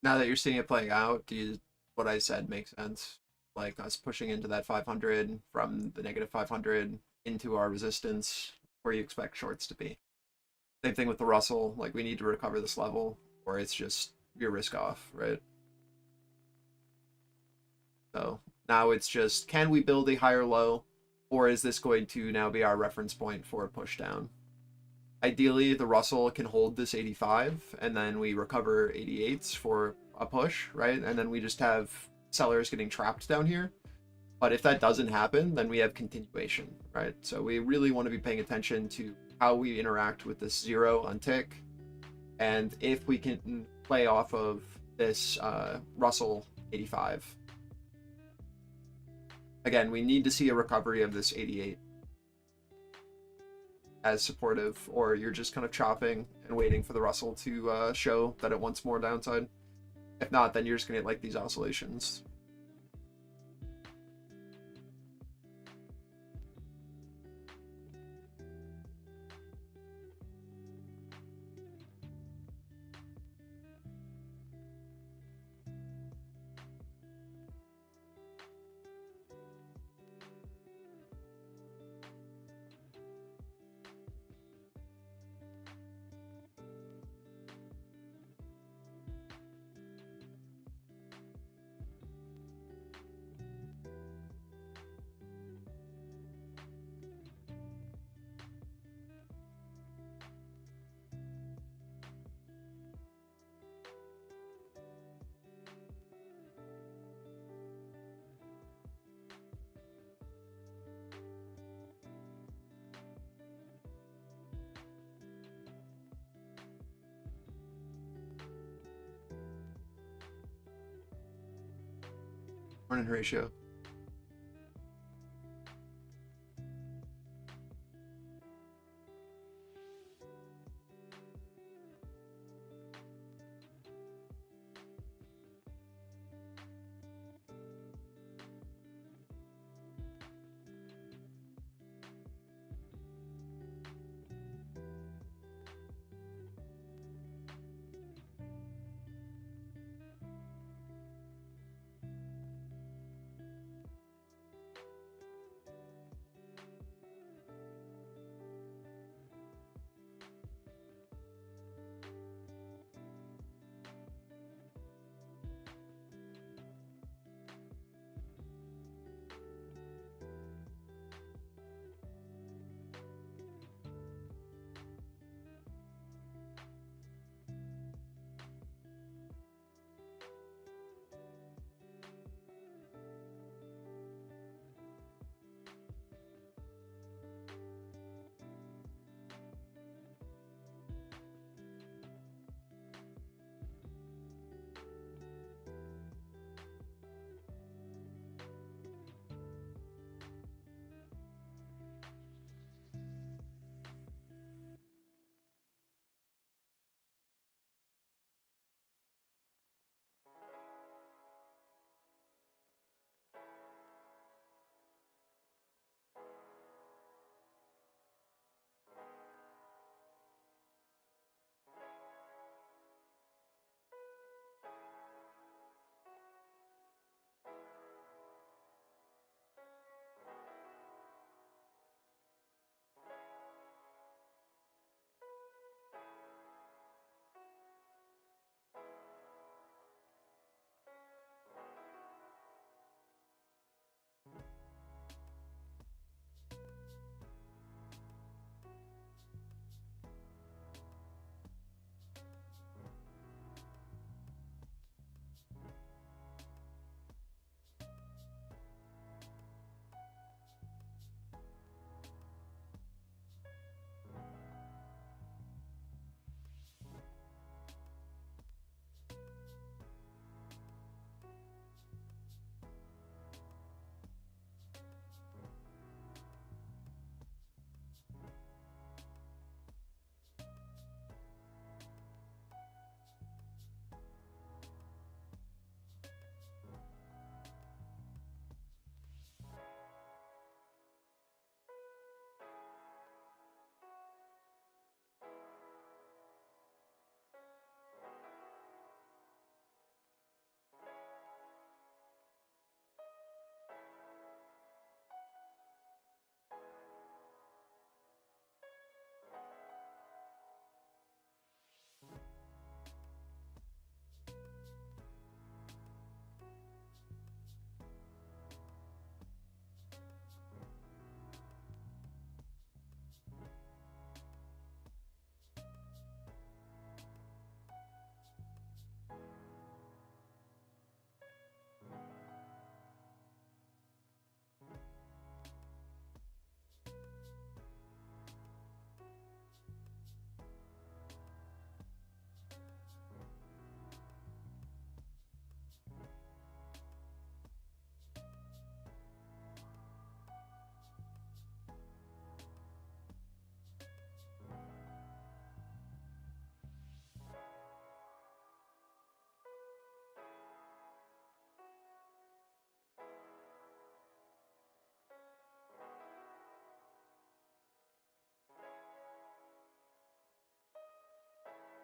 Now that you're seeing it playing out, what I said makes sense? Like us pushing into that 500 from the negative 500 into our resistance where you expect shorts to be. Same thing with the Russell. Like we need to recover this level, or it's just your risk off, right? So now it's just, can we build a higher low, or is this going to now be our reference point for a push down? Ideally, the Russell can hold this 85, and then we recover 88s for a push, right? And then we just have sellers getting trapped down here. But if that doesn't happen, then we have continuation, right? So we really want to be paying attention to how we interact with this 0 on tick, and if we can play off of this Russell 85. Again, we need to see a recovery of this 88 as supportive, or you're just kind of chopping and waiting for the Russell to show that it wants more downside. If not, then you're just gonna get like these oscillations. Morning ratio.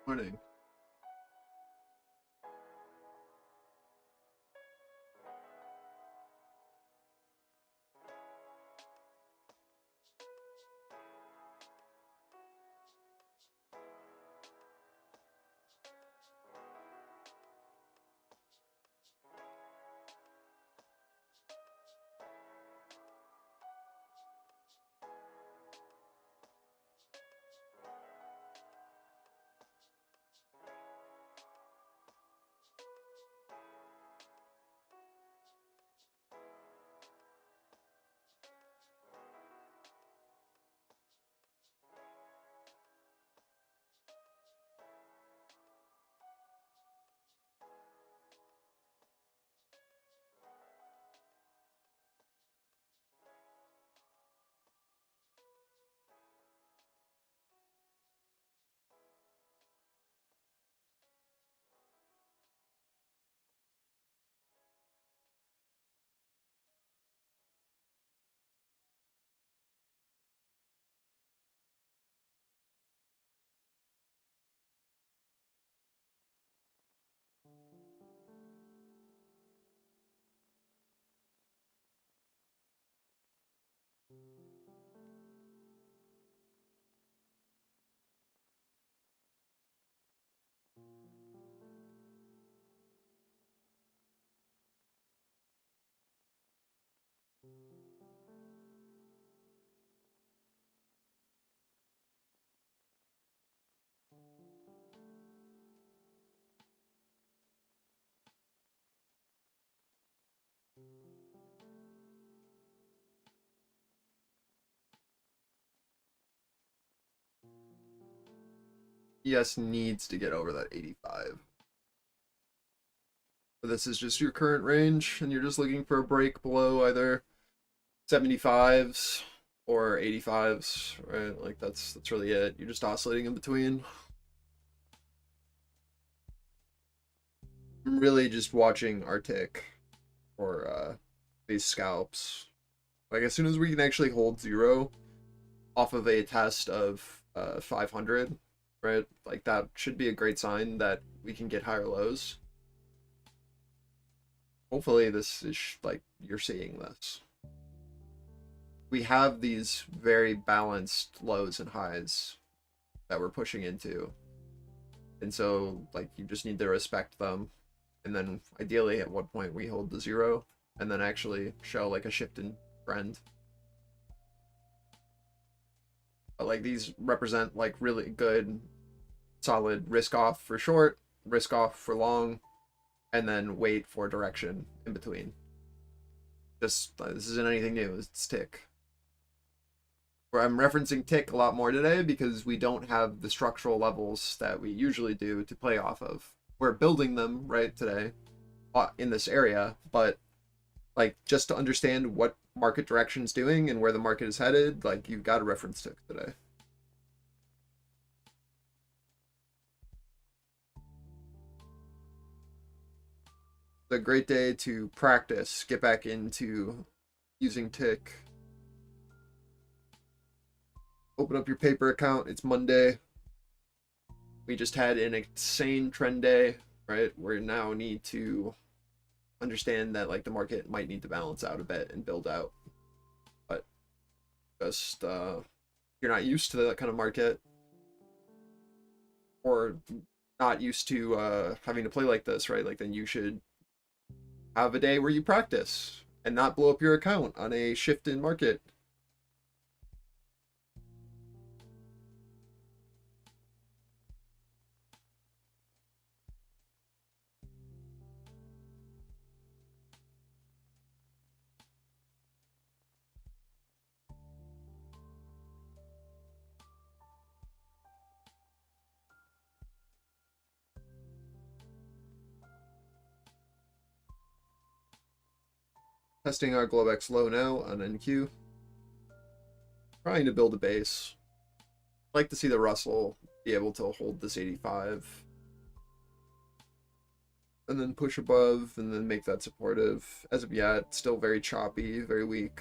Morning. ES needs to get over that 85. But this is just your current range, and you're just looking for a break below either 75s or 85s, right? Like that's really it. You're just oscillating in between. I'm really just watching our tick or these scalps. Like as soon as we can actually hold 0 off of a test of 500, right? Like that should be a great sign that we can get higher lows. Hopefully this is like you're seeing this. We have these very balanced lows and highs that we're pushing into. And so like you just need to respect them. And then ideally at what point we hold the 0 and then actually show like a shift in trend. But like these represent like really good solid risk off for short, risk off for long, and then wait for direction in between. This isn't anything new, it's tick. Where I'm referencing tick a lot more today because we don't have the structural levels that we usually do to play off of. We're building them right today in this area, but like just to understand what market direction's doing and where the market is headed, like you've got to reference tick today. It's a great day to practice, get back into using tick. Open up your paper account. It's Monday. We just had an insane trend day, right? We now need to understand that like the market might need to balance out a bit and build out. But just you're not used to that kind of market or not used to having to play like this, right? Like then you should have a day where you practice and not blow up your account on a shift in market. Testing our Globex low now on NQ. Trying to build a base. I'd like to see the Russell be able to hold this 85. And then push above and then make that supportive. As of yet, still very choppy, very weak.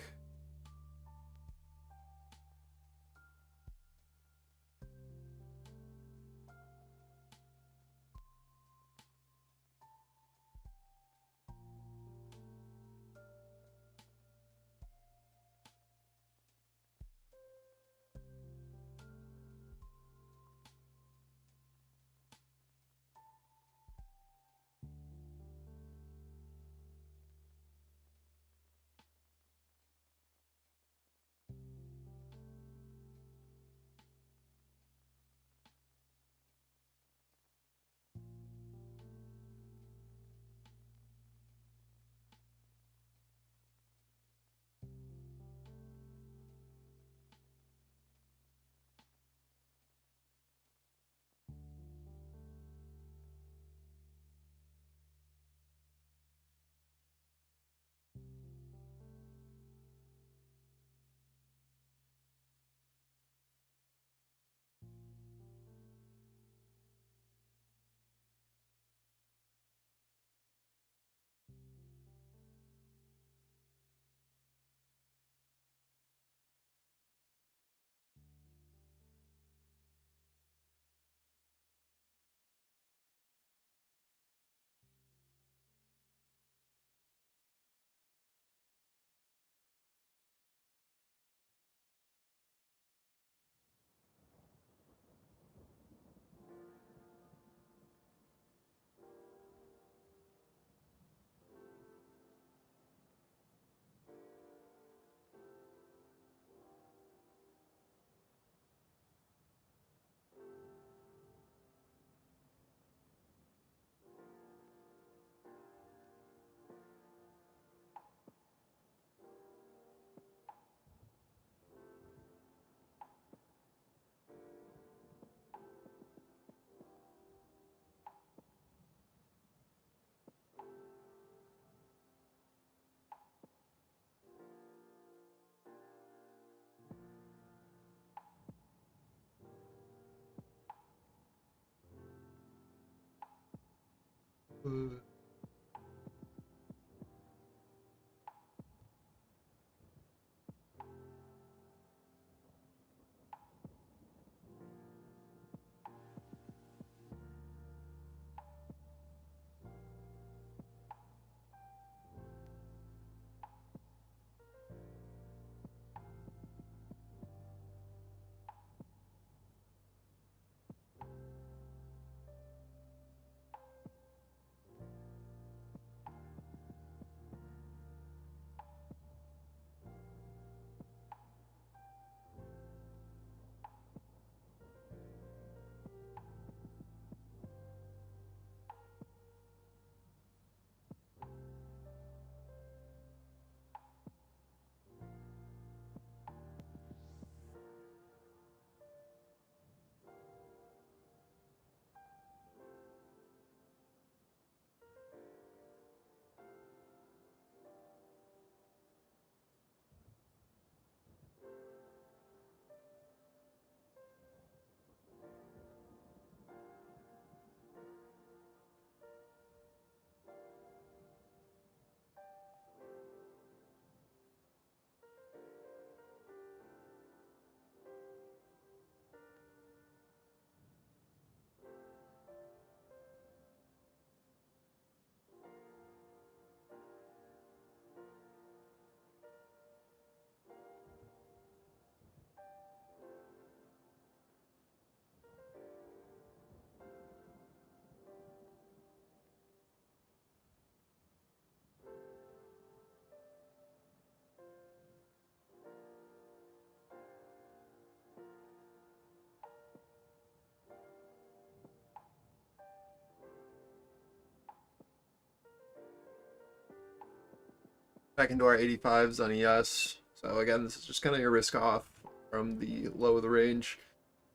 Back into our 85s on ES. So again, this is just kind of your risk off from the low of the range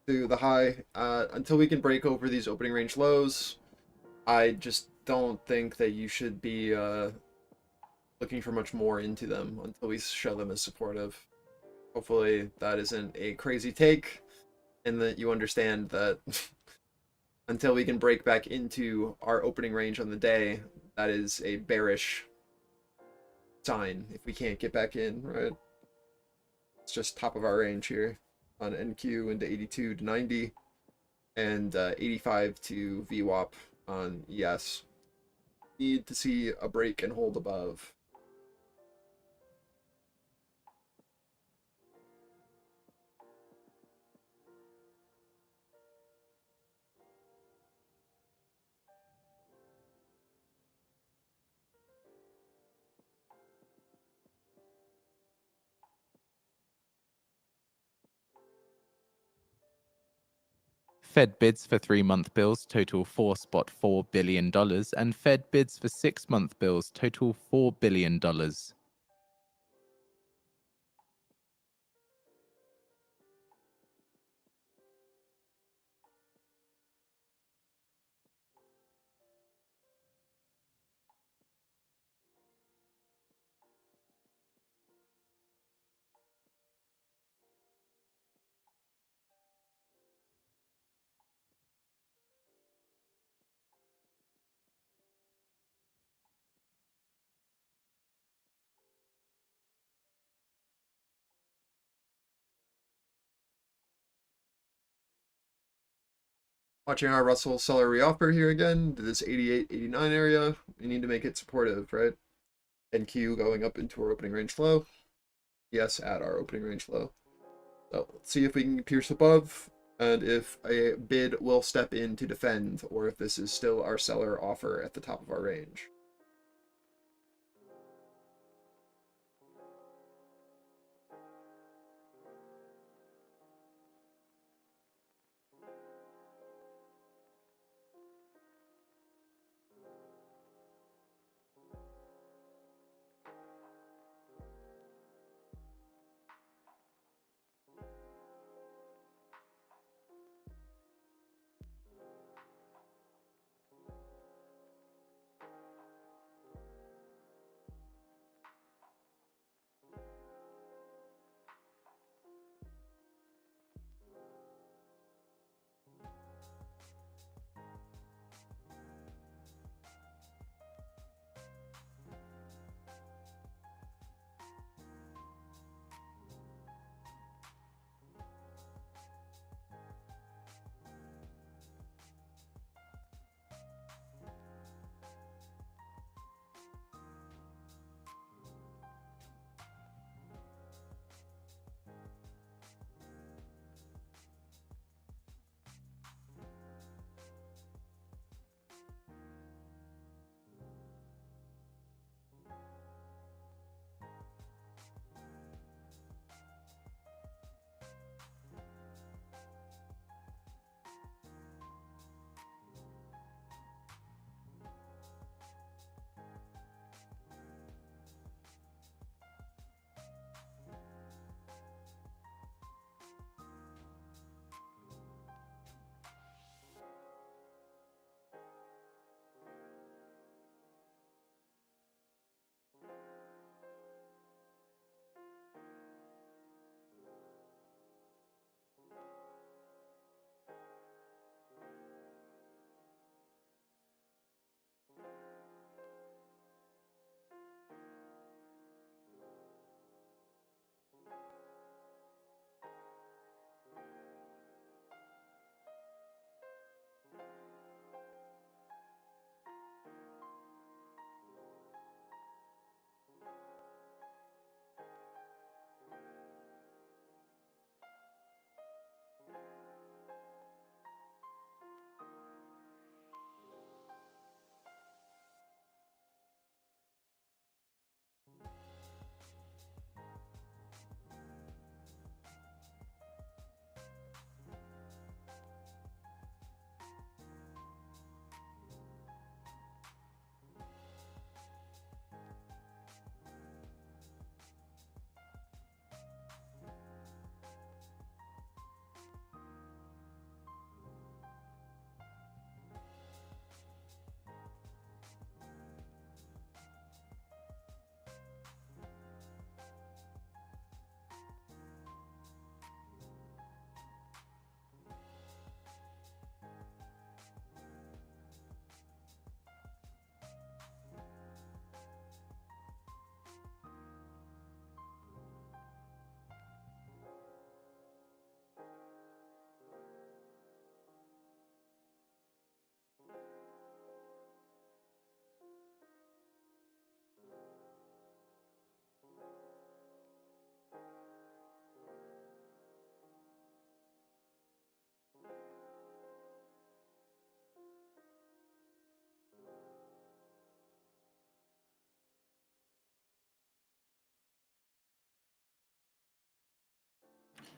to the high. Until we can break over these opening range lows, I just don't think that you should be looking for much more into them until we show them as supportive. Hopefully that isn't a crazy take and that you understand that until we can break back into our opening range on the day, that is a bearish sign if we can't get back in, right? It's just top of our range here on NQ into 82 to 90 and 85 to VWAP on ES. Need to see a break and hold above. Fed bids for 3-month bills total $4.4 billion, and Fed bids for 6-month bills total $4 billion. Watching our Russell seller reoffer here again to this 88, 89 area. We need to make it supportive, right? NQ going up into our opening range low. Yes, at our opening range low. So let's see if we can pierce above and if a bid will step in to defend or if this is still our seller offer at the top of our range.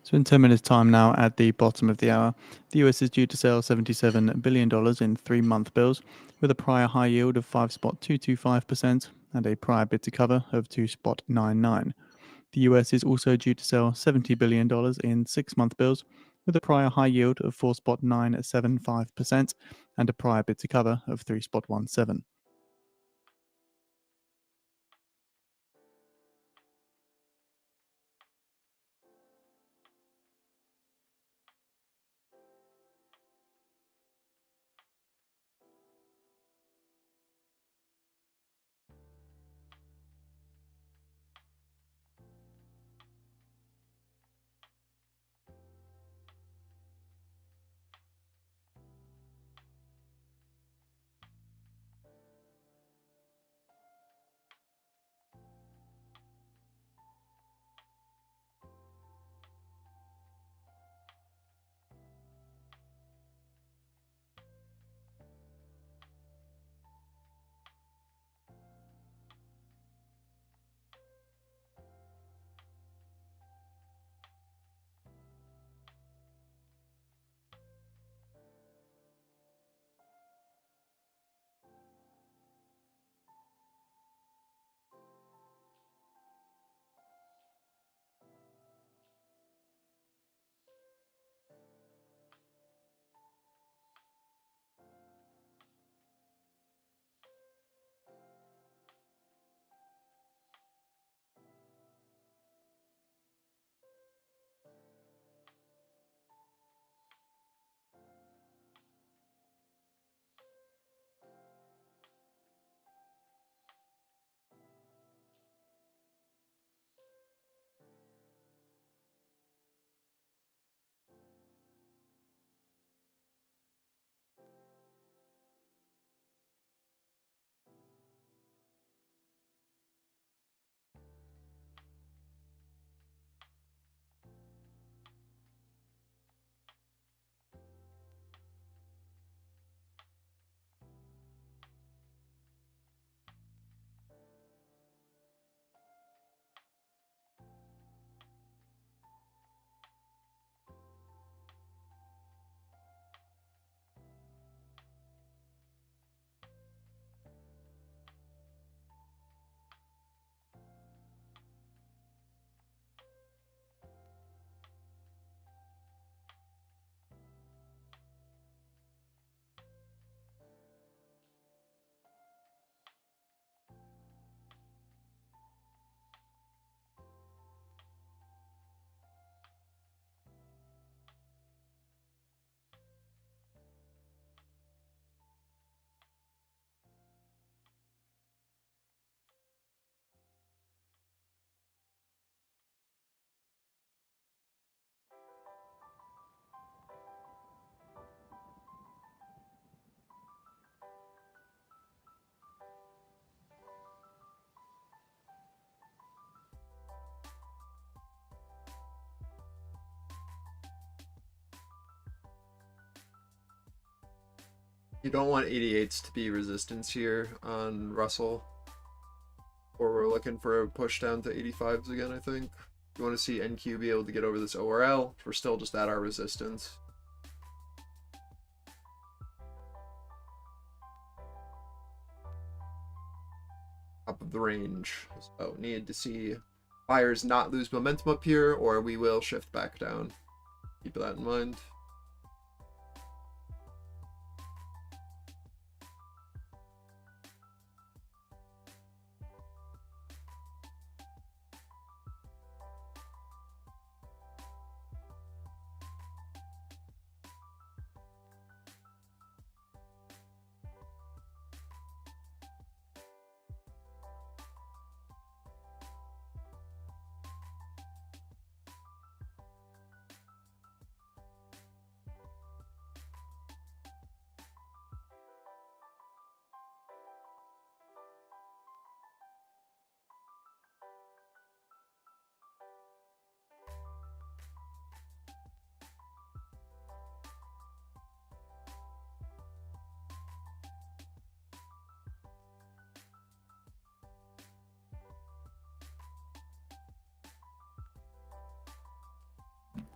So in 10 minutes time now at the bottom of the hour, the US is due to sell $77 billion in 3-month bills with a prior high yield of 5.225% and a prior bid to cover of 2.99. The US is also due to sell $70 billion in 6-month bills with a prior high yield of 4.975% and a prior bid to cover of 3.17. You don't want 88s to be resistance here on Russell. Or we're looking for a push down to 85s again, I think. You want to see NQ be able to get over this ORL. We're still just at our resistance. Top of the range. So need to see buyers not lose momentum up here, or we will shift back down. Keep that in mind.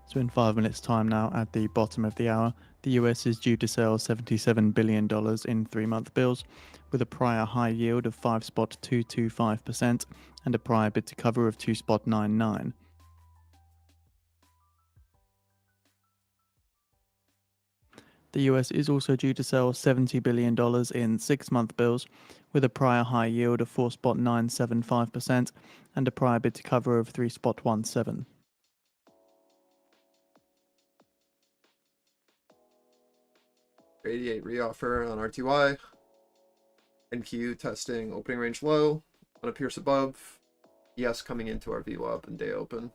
So in 5 minutes time now, at the bottom of the hour, the US is due to sell $77 billion in 3-month bills, with a prior high yield of 5.225% and a prior bid to cover of 2.99. The US is also due to sell $70 billion in 6-month bills, with a prior high yield of 4.975% and a prior bid to cover of 3.17. $88 reoffer on RTY. NQ testing opening range low on a Pierce above. ES coming into our VWAP and day open.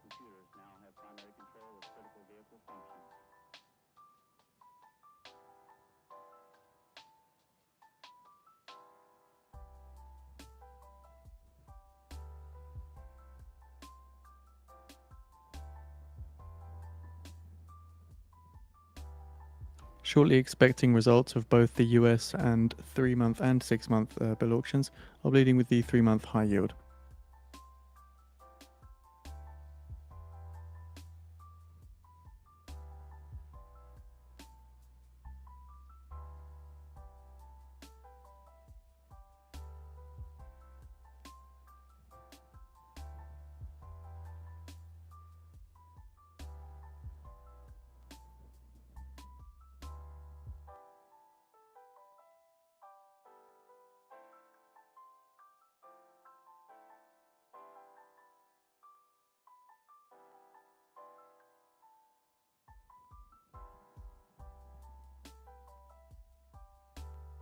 computers now have primary control of critical vehicle functions. Shortly expecting results of both the US and 3-month and 6-month bill auctions, are leading with the 3-month high yield.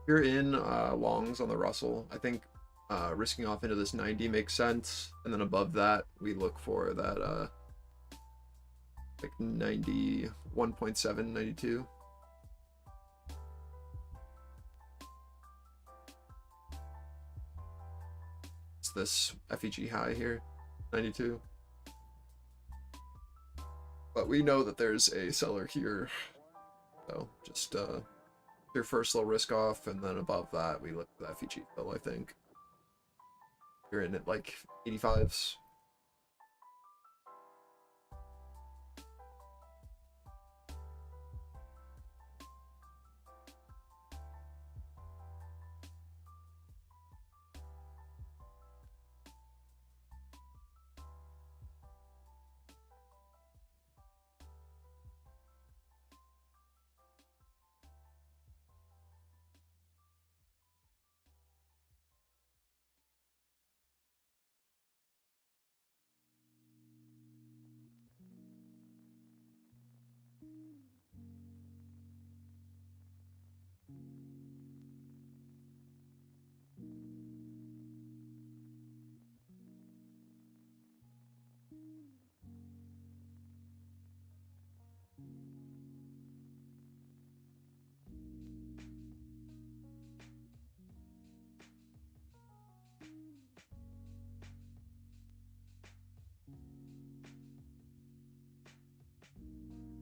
You're in longs on the Russell. I think risking off into this 90 makes sense, and then above that we look for that like 91.7, 92. this FEG high here, 92. But we know that there's a seller here, so just your first little risk off, and then above that we look at the FEG fill. I think you're in at like 85s.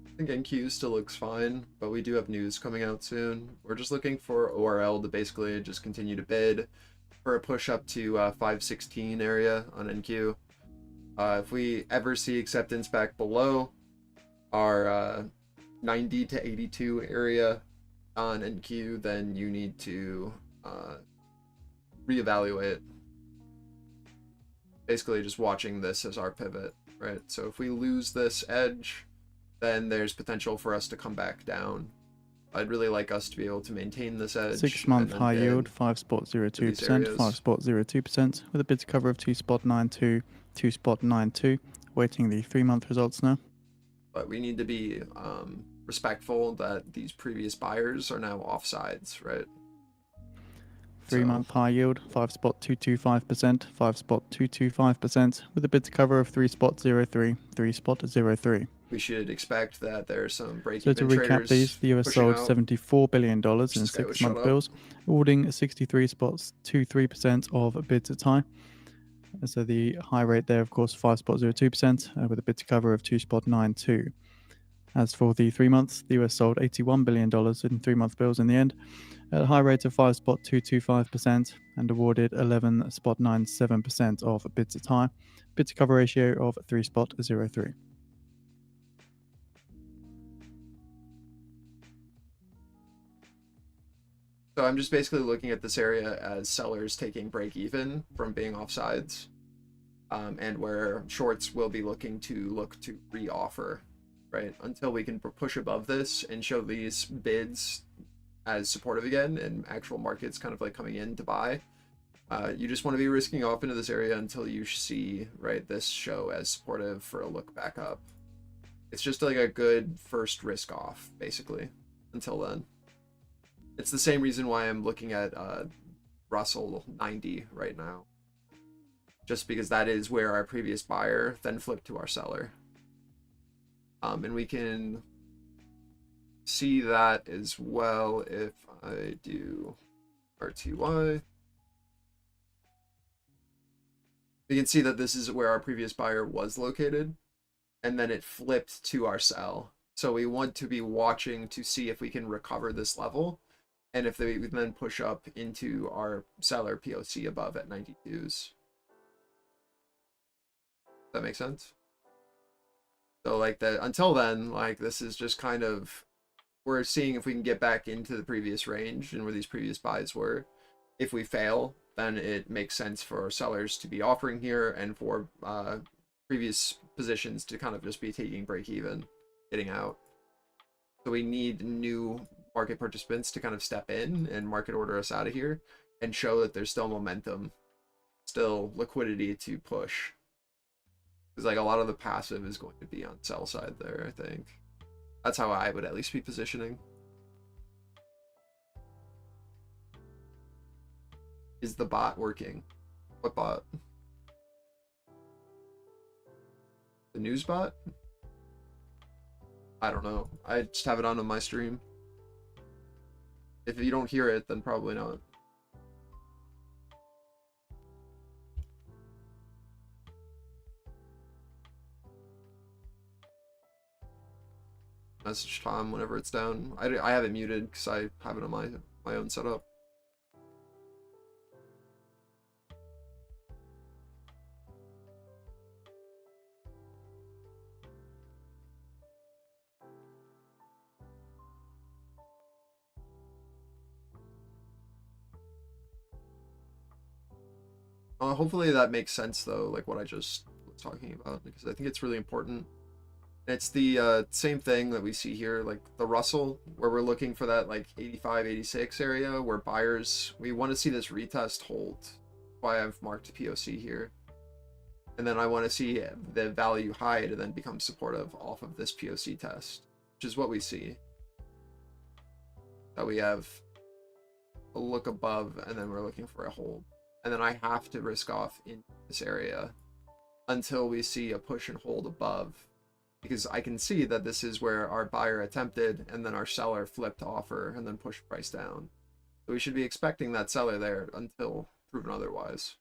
I think NQ still looks fine, but we do have news coming out soon. We're just looking for ORL to basically just continue to bid for a push up to 516 area on NQ. If we ever see acceptance back below our 90 to 82 area on NQ, then you need to reevaluate. Basically just watching this as our pivot, right? So if we lose this edge, then there's potential for us to come back down. I'd really like us to be able to maintain this edge. 6 month and then high bid yield, these 5.02%, areas. 5.02%, with a bid to cover of 2.92, 2.92. Waiting the 3 month results now. But we need to be respectful that these previous buyers are now offsides, right? 3 month high yield, 5.225%, 5.225%, with a bid to cover of 3.03, 3.03. We should expect that there are some So break-even to recap traders these, the US pushing sold out. $74 billion in This guy was 6 month shut up. bills, awarding 63.23% of bids at high. So the high rate there, of course, 5.02%, with a bid to cover of 2.92. As for the 3 months, the US sold $81 billion in 3 month bills in the end, at a high rate of 5.225% and awarded 11.97% of bids at high, bid to cover ratio of 3.03. So I'm just basically looking at this area as sellers taking break even from being offsides, and where shorts will be looking to re-offer, right? Until we can push above this and show these bids as supportive again and actual markets kind of like coming in to buy. You just want to be risking off into this area until you see, right, this show as supportive for a look back up. It's just like a good first risk off, basically, until then. It's the same reason why I'm looking at Russell 90 right now. Just because that is where our previous buyer then flipped to our seller. And we can see that as well if I do RTY. We can see that this is where our previous buyer was located, and then it flipped to our sell. So we want to be watching to see if we can recover this level, and if they then push up into our seller POC above at 92s. That makes sense? So like that, until then, like this is just kind of, we're seeing if we can get back into the previous range and where these previous buys were. If we fail, then it makes sense for sellers to be offering here and for previous positions to kind of just be taking break even, getting out. So we need new market participants to kind of step in and market order us out of here and show that there's still momentum, still liquidity to push. Because like a lot of the passive is going to be on sell side there, I think. That's how I would at least be positioning. Is the bot working? What bot? The news bot? I don't know. I just have it on my stream. If you don't hear it, then probably not. message Tom whenever it's down. I have it muted because I have it on my own setup. Hopefully that makes sense though, like what I just was talking about, because I think it's really important. It's the same thing that we see here, like the Russell, where we're looking for that like 85, 86 area where buyers, we want to see this retest hold. That's why I've marked POC here. And then I want to see the value high to then become supportive off of this POC test, which is what we see. That we have a look above and then we're looking for a hold. And then I have to risk off in this area until we see a push and hold above, because I can see that this is where our buyer attempted and then our seller flipped to offer and then pushed price down. So we should be expecting that seller there until proven otherwise.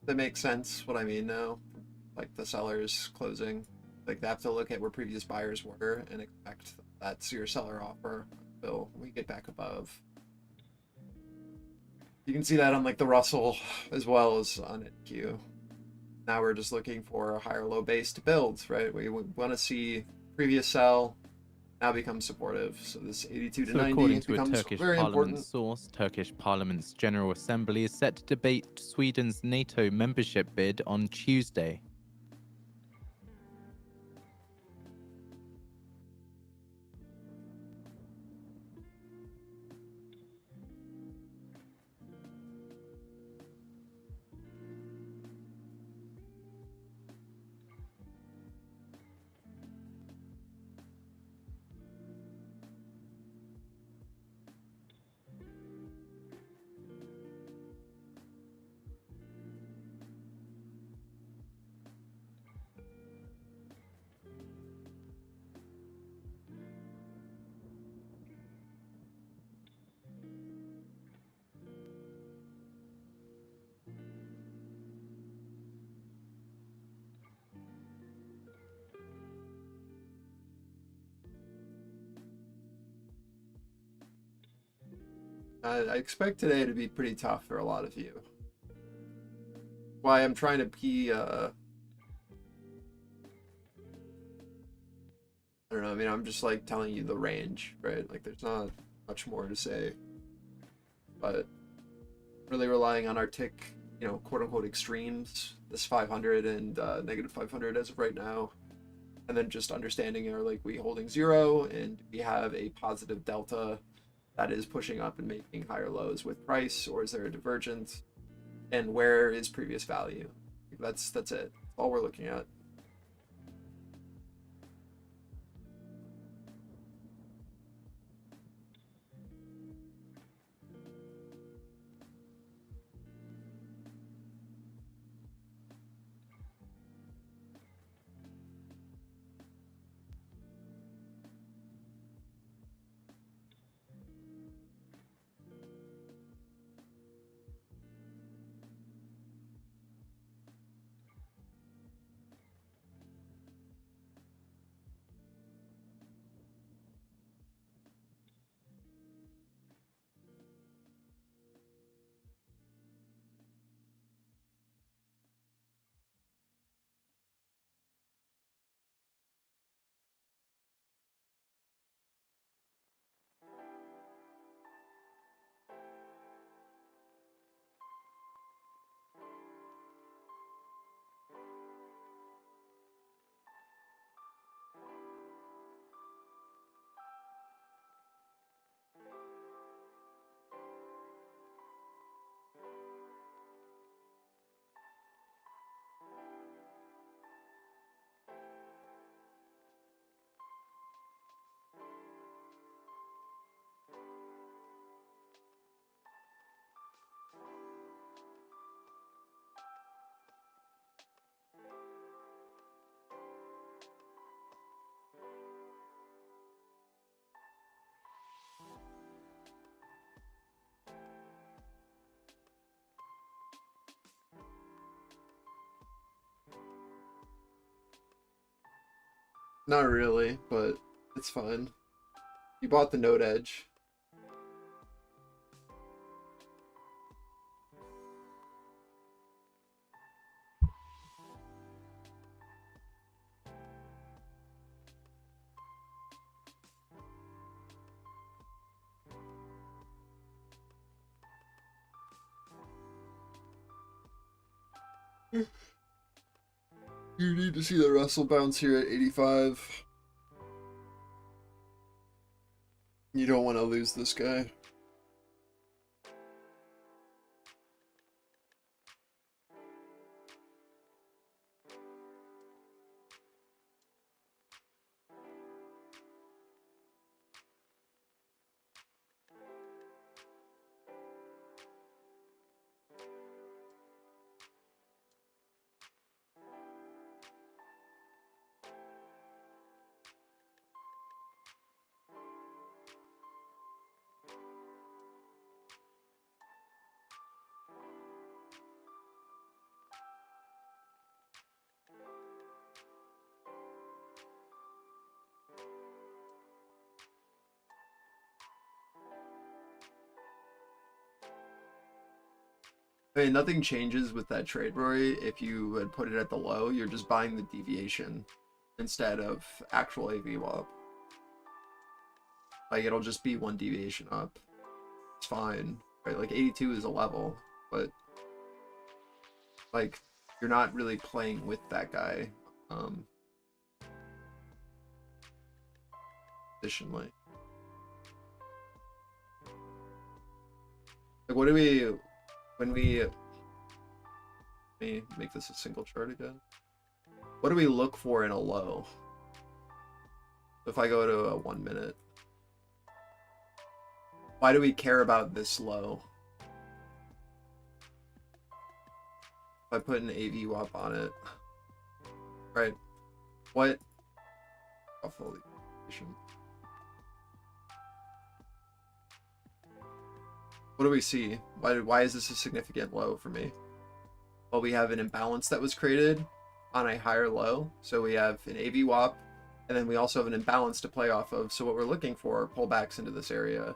that makes sense what I mean now. Like the sellers closing. Like they have to look at where previous buyers were and expect that's your seller offer until we get back above. You can see that on like the Russell as well as on NQ. Now we're just looking for a higher low base to build, right? We want to see previous sell now become supportive. So this 82 to So 90 according to a becomes Turkish very parliament important. source, Turkish Parliament's General Assembly is set to debate Sweden's NATO membership bid on Tuesday. I expect today to be pretty tough for a lot of you. Why I'm trying to be, I don't know, I mean, I'm just like telling you the range, right? Like there's not much more to say. But really relying on our tick, you know, quote unquote extremes, this 500 and negative 500 as of right now. And then just understanding are like we holding zero and we have a positive delta that is pushing up and making higher lows with price, or is there a divergence? And where is previous value? That's it. That's all we're looking at. Not really, but it's fine. You bought the Node Edge. You need to see the Russell bounce here at 85. You don't want to lose this guy. I mean, nothing changes with that trade, Rory. If you had put it at the low, you're just buying the deviation instead of actual AVWAP. Like, it'll just be one deviation up. It's fine, right? Like, 82 is a level, but like, you're not really playing with that guy efficiently. Like, what do we, when we, let me make this a single chart again. What do we look for in a low? If I go to a 1 minute, why do we care about this low? If I put an AVWAP on it, right? What? What do we see? Why is this a significant low for me? Well, we have an imbalance that was created on a higher low. So we have an AVWAP, and then we also have an imbalance to play off of. So what we're looking for are pullbacks into this area.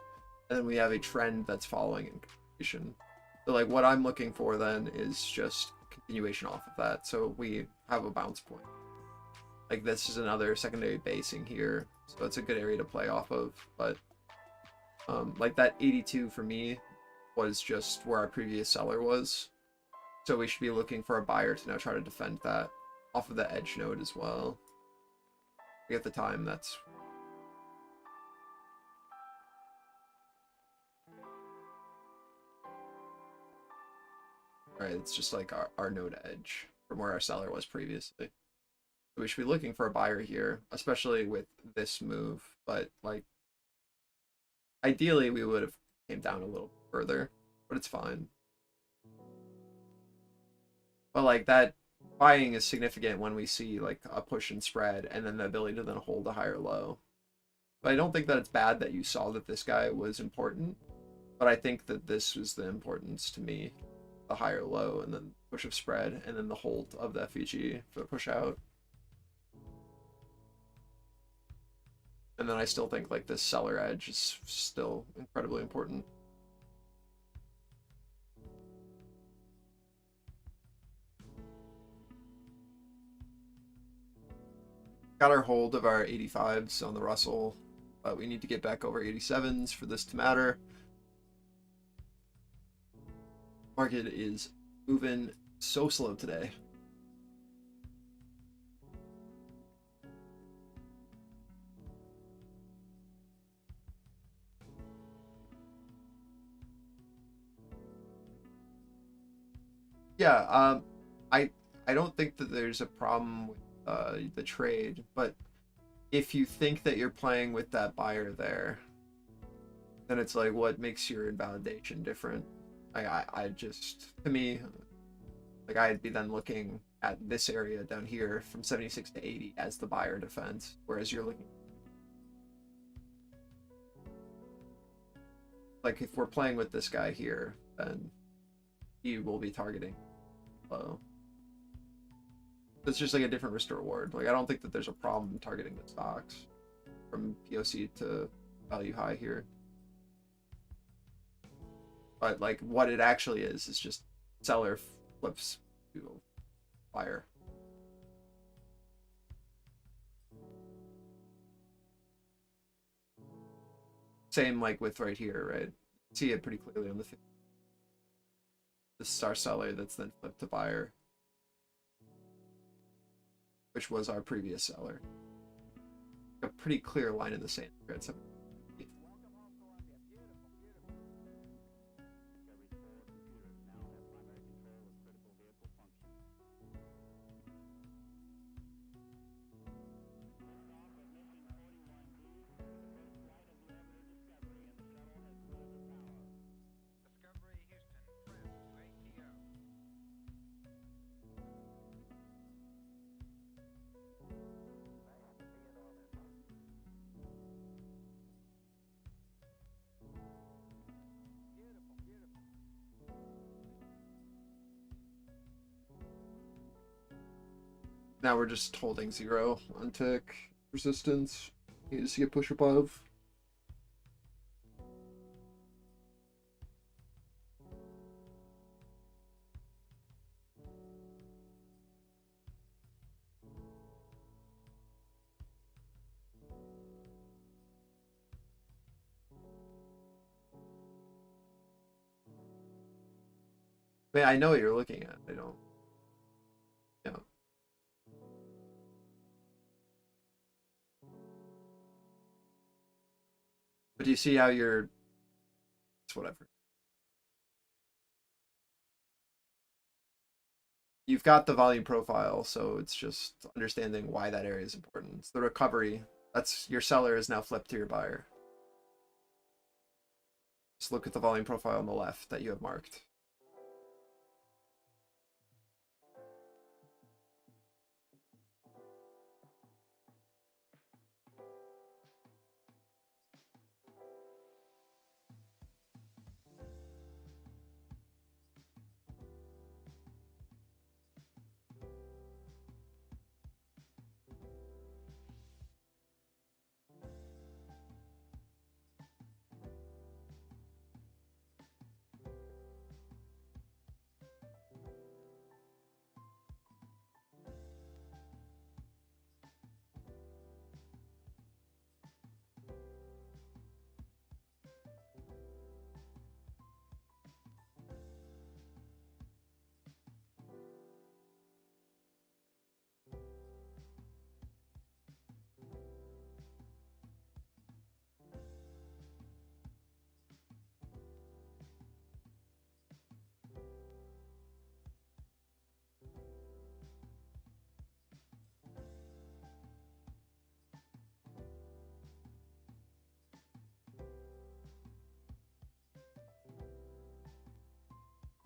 And then we have a trend that's following in continuation. So like what I'm looking for then is just continuation off of that. So we have a bounce point. Like this is another secondary basing here. So it's a good area to play off of. But like that 82 for me was just where our previous seller was. So we should be looking for a buyer to now try to defend that off of the edge node as well. At the time, that's right. It's just like our node edge from where our seller was previously. So we should be looking for a buyer here, especially with this move. But like, ideally, we would have came down a little further, but it's fine. But like that buying is significant when we see like a push and spread and then the ability to then hold a higher low. But I don't think that it's bad that you saw that this guy was important, but I think that this was the importance to me, the higher low and then push of spread and then the hold of the FEG for the push out. And then I still think like this seller edge is still incredibly important. Got our hold of our 85s on the Russell, but we need to get back over 87s for this to matter. Market is moving so slow today. Yeah, I don't think that there's a problem with the trade, but if you think that you're playing with that buyer there, then it's like, what makes your invalidation different? I just, to me, like I'd be then looking at this area down here from 76 to 80 as the buyer defense, whereas you're looking like if we're playing with this guy here, then he will be targeting low. It's just like a different risk to reward. Like I don't think that there's a problem targeting the stocks from POC to value high here. But like what it actually is just seller flips to buyer. Same like with right here, right? See it pretty clearly on the this is our seller that's then flipped to buyer, which was our previous seller. A pretty clear line in the sand here at 7. Now we're just holding 0 on tick resistance. Need to see a push above. I mean, I know what you're looking at. I don't. Yeah. But do you see how you're? It's whatever. You've got the volume profile, so it's just understanding why that area is important. It's the recovery. That's your seller is now flipped to your buyer. Just look at the volume profile on the left that you have marked.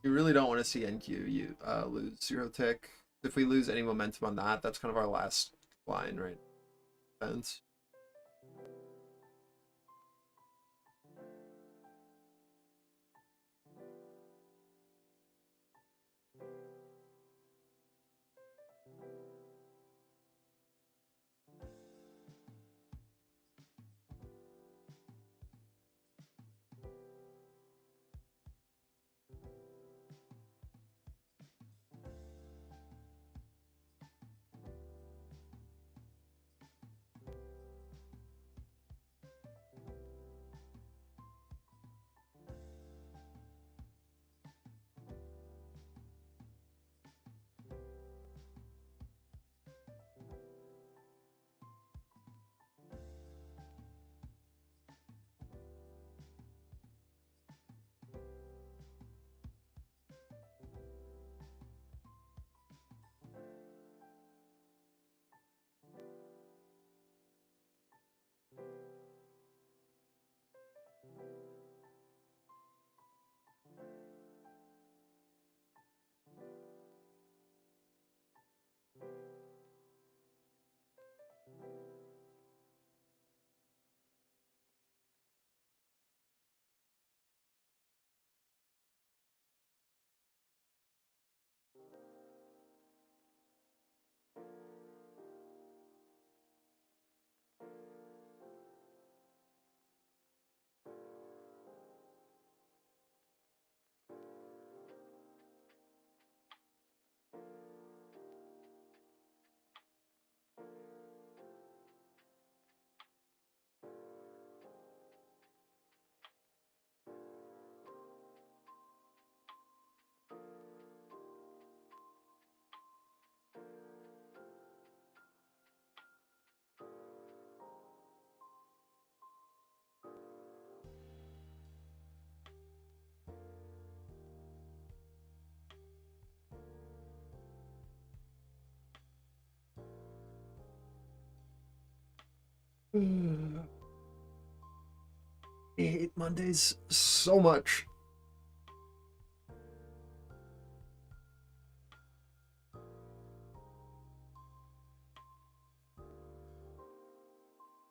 You really don't want to see NQ lose 0 tick. If we lose any momentum on that, that's kind of our last line, right? Defense. I hate Mondays so much. I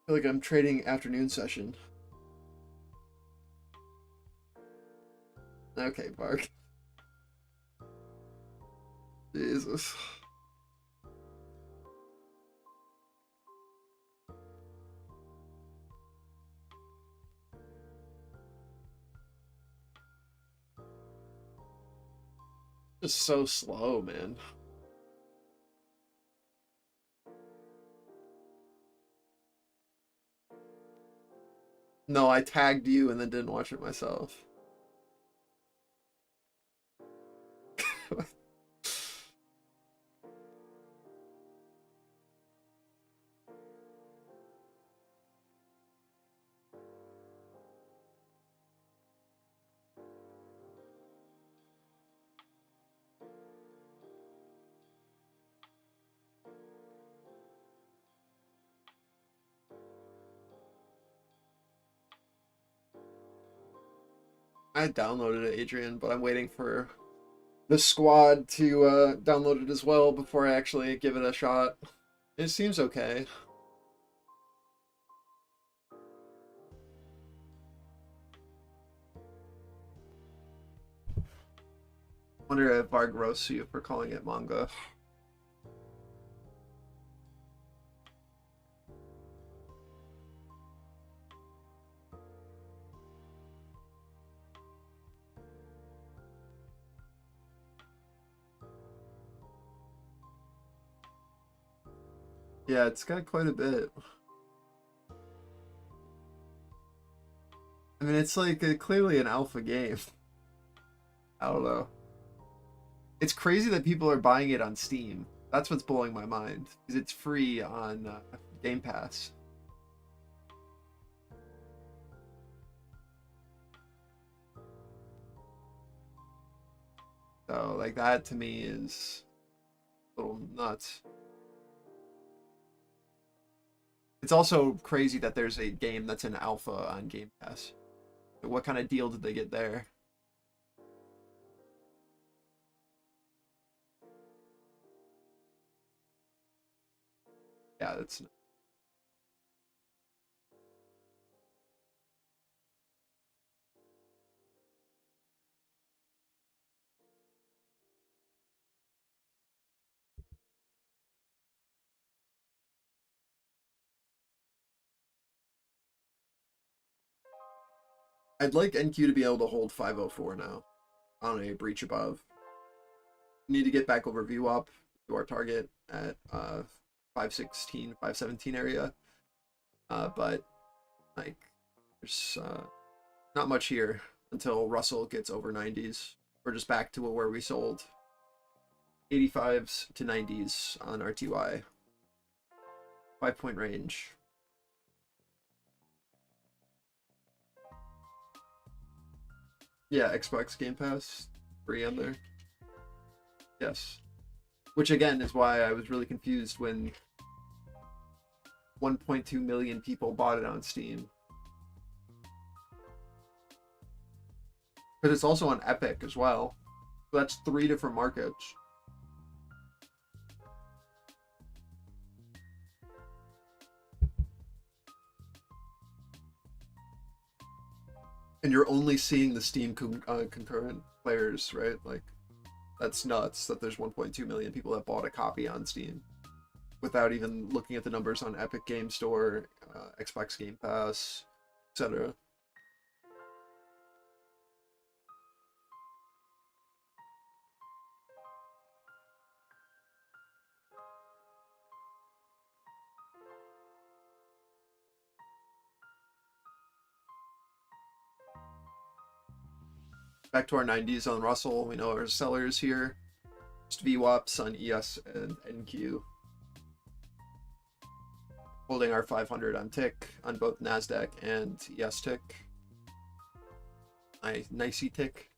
feel like I'm trading afternoon session. Okay, Bark. Jesus. Just so slow, man. No, I tagged you and then didn't watch it myself. I downloaded it, Adrian, but I'm waiting for the squad to download it as well before I actually give it a shot. It seems okay. Wonder if Varg roasts you for calling it manga. Yeah, it's got quite a bit. I mean, it's like clearly an alpha game. I don't know. It's crazy that people are buying it on Steam. That's what's blowing my mind. Because it's free on Game Pass. So, like, that to me is a little nuts. It's also crazy that there's a game that's in alpha on Game Pass. What kind of deal did they get there? Yeah, that's... I'd like NQ to be able to hold 504 now on a breach above. Need to get back over view up to our target at 516, 517 area. But like there's not much here until Russell gets over 90s. We're just back to where we sold 85s to 90s on RTY. 5-point range. Yeah, Xbox Game Pass, free on there. Yes. Which again is why I was really confused when 1.2 million people bought it on Steam. But it's also on Epic as well. So that's 3 different markets. And you're only seeing the Steam concurrent players, right? Like, that's nuts that there's 1.2 million people that bought a copy on Steam without even looking at the numbers on Epic Game Store, Xbox Game Pass, etc. Back to our 90s on Russell. We know our sellers here. Just VWAPs on ES and NQ. Holding our 500 on tick on both NASDAQ and ES tick. Nicey tick.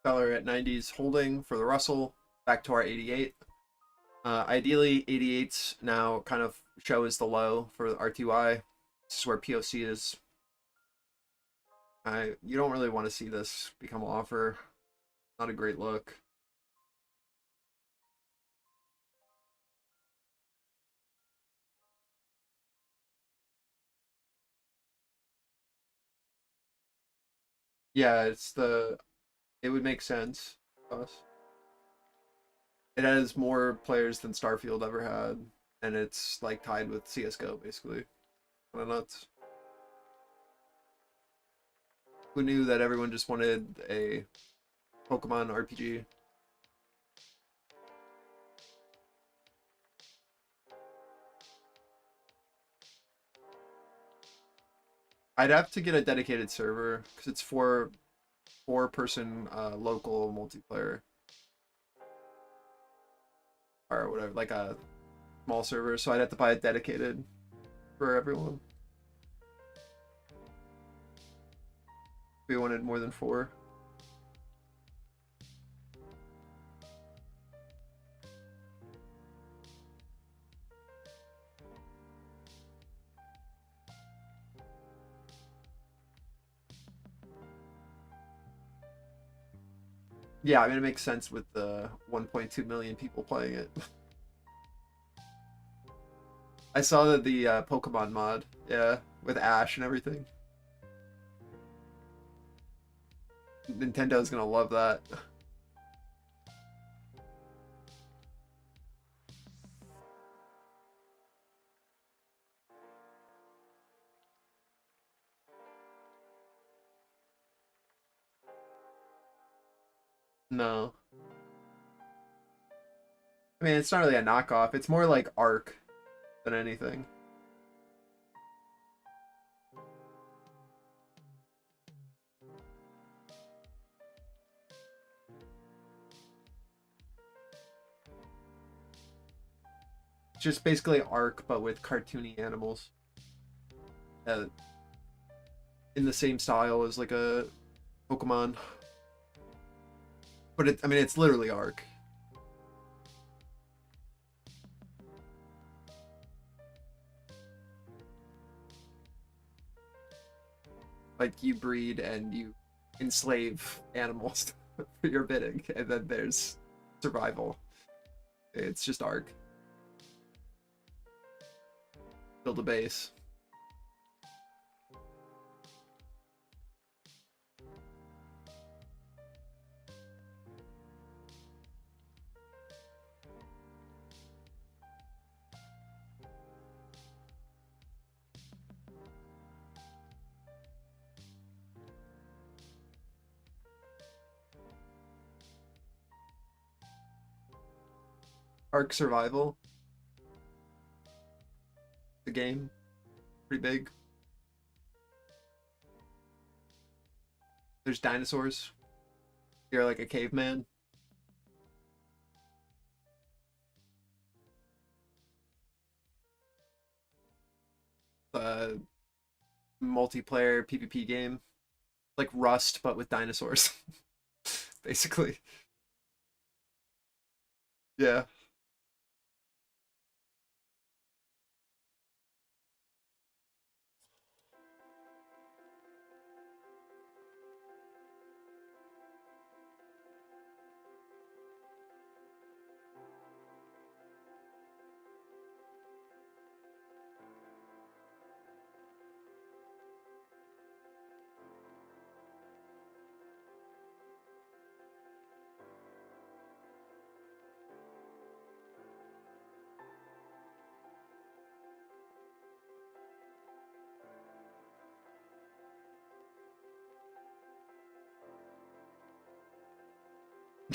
Seller at 90s holding for the Russell. Back to our 88. Ideally, 88s now kind of show as the low for the RTY. This is where POC is. You don't really want to see this become an offer. Not a great look. Yeah, it would make sense. Us. It has more players than Starfield ever had, and it's like tied with CS:GO basically. Kind of nuts. Who knew that everyone just wanted a Pokemon RPG? I'd have to get a dedicated server because it's four-person local multiplayer or whatever, like a small server. So I'd have to buy it dedicated for everyone. We wanted more than four. Yeah, I mean, it makes sense with the 1.2 million people playing it. I saw that the Pokemon mod, yeah, with Ash and everything. Nintendo's gonna love that. No. I mean, it's not really a knockoff. It's more like Arc than anything. It's just basically Arc, but with cartoony animals. Uh, in the same style as like a Pokemon. But I mean, it's literally Arc. Like you breed and you enslave animals for your bidding, and then there's survival. It's just Arc. Build a base. Arc Survival. The game. Pretty big. There's dinosaurs. You're like a caveman. Multiplayer PvP game. Like Rust, but with dinosaurs. Basically. Yeah.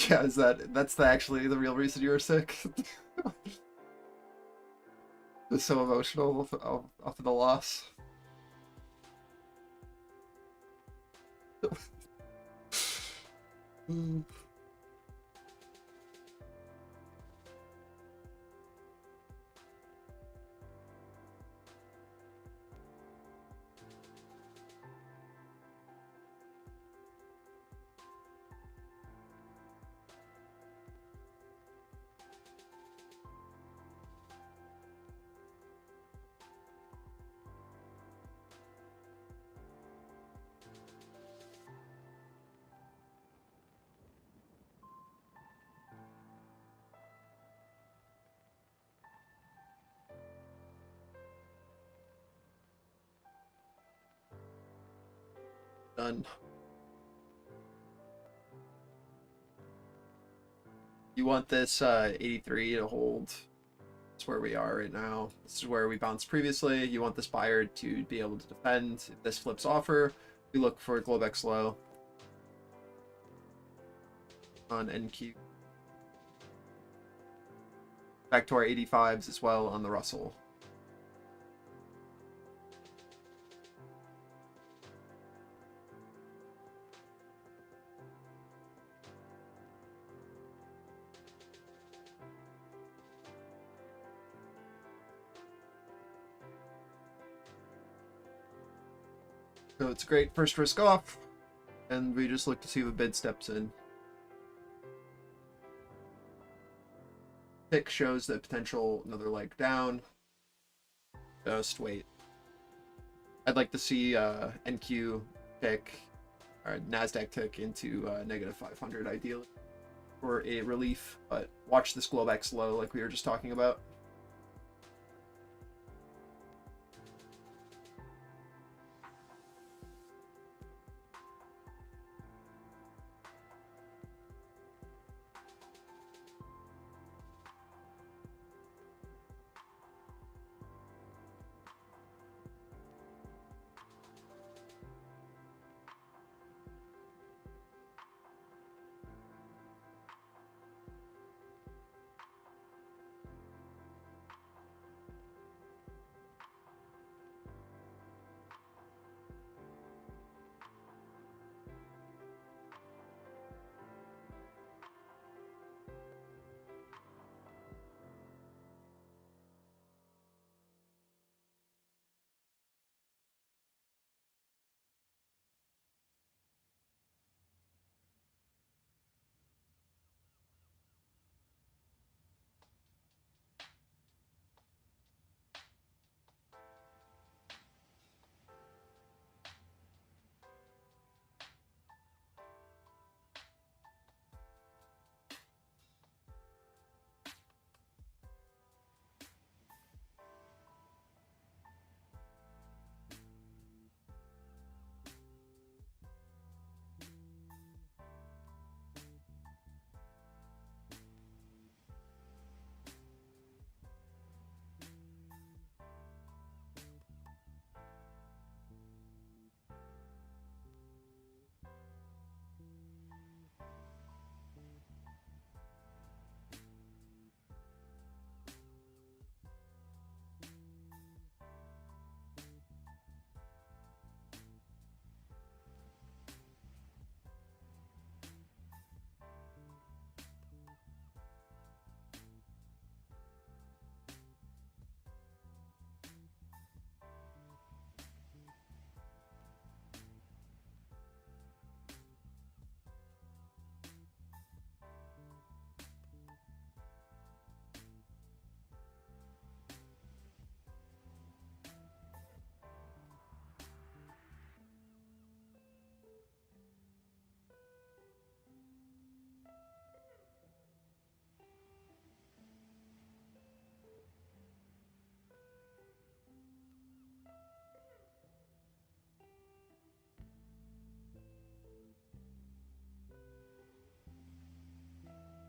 Yeah, that's actually the real reason you were sick? It's so emotional after the loss. Mm. Done. You want this 83 to hold. That's where we are right now. This is where we bounced previously. You want this buyer to be able to defend. If this flips offer, we look for Globex low on NQ. Back to our 85s as well on the Russell. So it's a great first risk off, and we just look to see if a bid steps in. Pick shows the potential another leg down. Just wait. I'd like to see NQ tick, or NASDAQ tick into negative 500 ideally for a relief, but watch this Globex low like we were just talking about.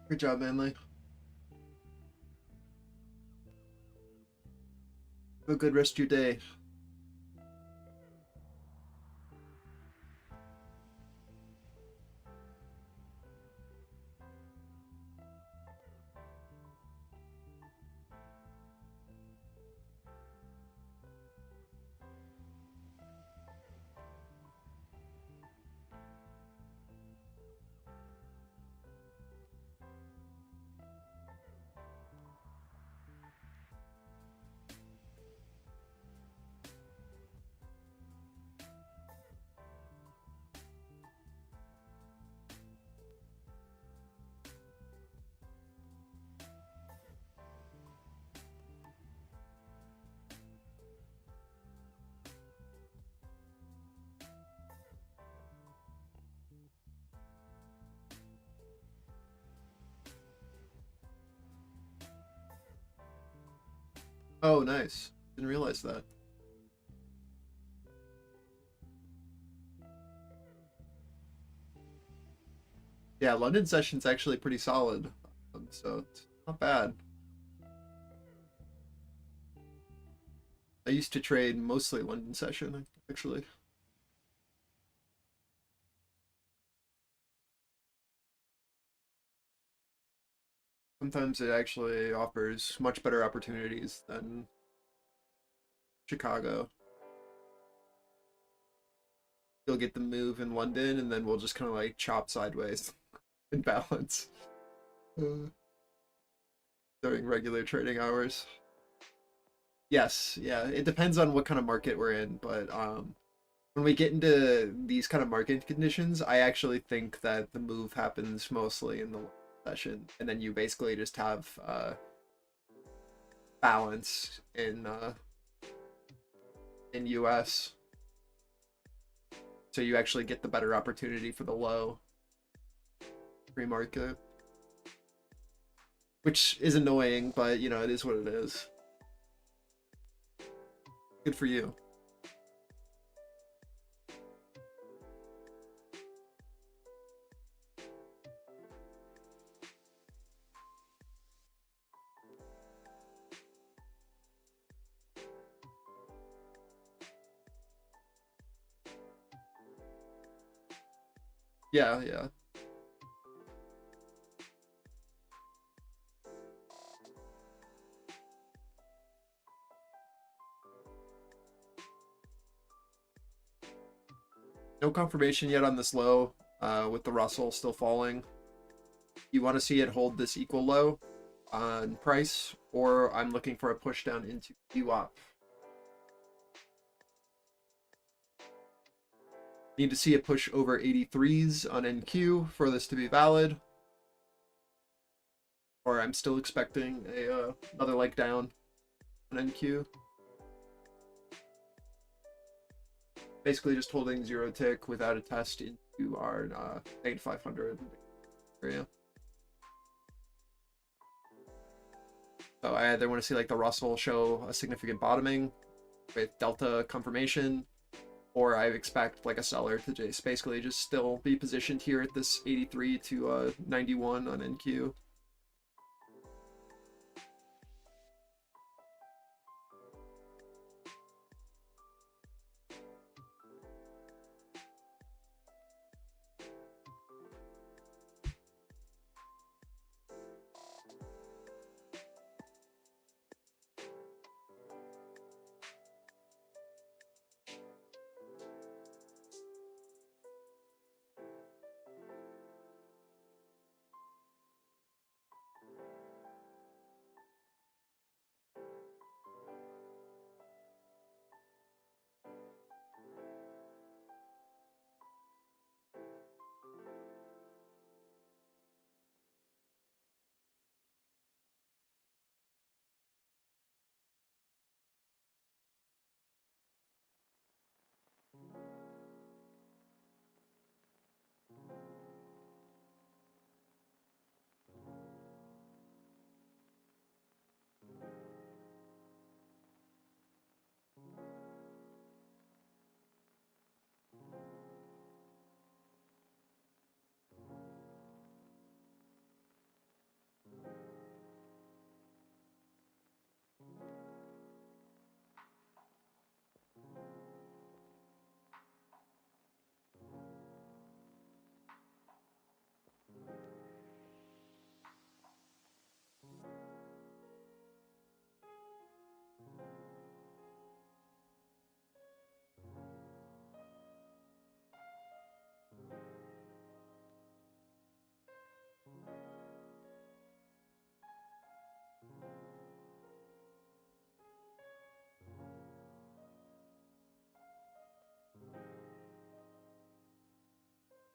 Good job, Manly. Have a good rest of your day. Oh, nice. Didn't realize that. Yeah, London session's actually pretty solid. so it's not bad. I used to trade mostly London session, actually. Sometimes it actually offers much better opportunities than Chicago. You'll get the move in London, and then we'll just kind of like chop sideways in balance during regular trading hours. Yes, yeah, it depends on what kind of market we're in, but when we get into these kind of market conditions, I actually think that the move happens mostly in the session, and then you basically just have balance in US. So you actually get the better opportunity for the low pre-market, which is annoying, but you know, it is what it is. Good for you. Yeah, yeah. No confirmation yet on this low, with the Russell still falling. You want to see it hold this equal low on price, or I'm looking for a push down into UOP. Need to see it push over 83s on NQ for this to be valid. Or I'm still expecting a another leg down on NQ. Basically just holding 0 tick without a test into our negative 500 area. So I either want to see like the Russell show a significant bottoming with delta confirmation, or I expect like a seller to just basically just still be positioned here at this 83 to 91 on NQ.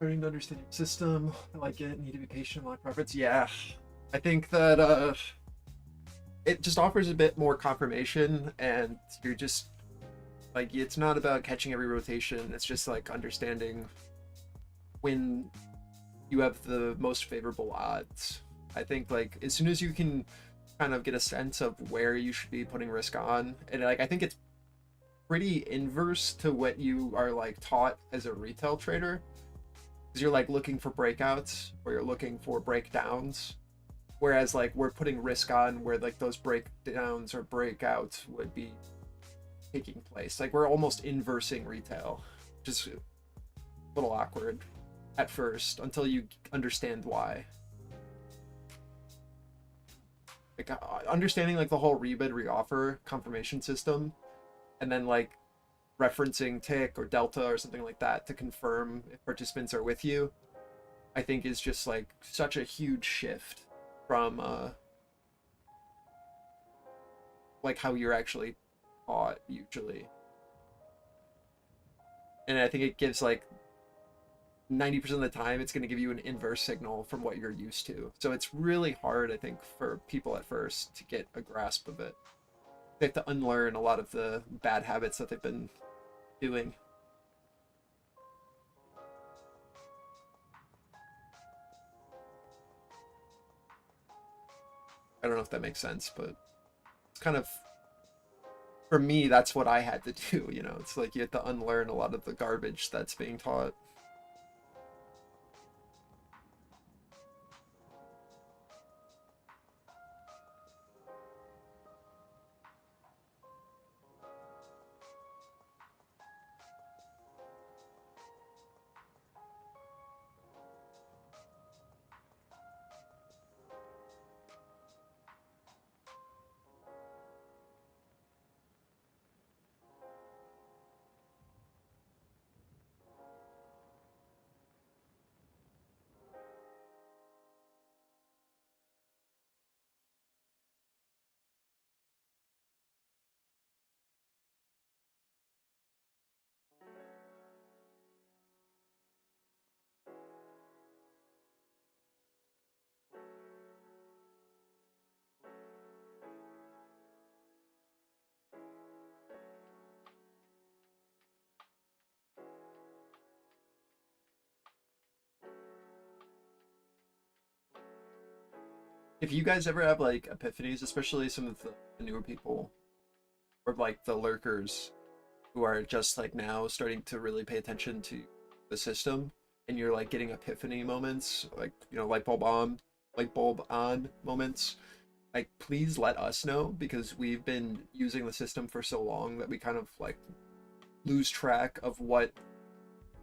Learning to understand your system. I like it. Need to be patient. Like preference. Yeah. I think that it just offers a bit more confirmation, and you're just like, it's not about catching every rotation. It's just like understanding when you have the most favorable odds. I think like as soon as you can kind of get a sense of where you should be putting risk on, and like I think it's pretty inverse to what you are like taught as a retail trader, because you're like looking for breakouts or you're looking for breakdowns. Whereas like we're putting risk on where like those breakdowns or breakouts would be taking place. Like we're almost inversing retail, which is a little awkward at first until you understand why. Like understanding like the whole rebid reoffer confirmation system, and then like referencing tick or delta or something like that to confirm if participants are with you, I think is just like such a huge shift from like how you're actually taught usually. And I think it gives like 90% of the time it's going to give you an inverse signal from what you're used to. So it's really hard, I think, for people at first to get a grasp of it. They have to unlearn a lot of the bad habits that they've been doing. I don't know if that makes sense, but it's kind of, for me, that's what I had to do, you know? It's like you have to unlearn a lot of the garbage that's being taught. If you guys ever have like epiphanies, especially some of the newer people or like the lurkers who are just like now starting to really pay attention to the system, and you're like getting epiphany moments, like, you know, light bulb on moments, like please let us know, because we've been using the system for so long that we kind of like lose track of what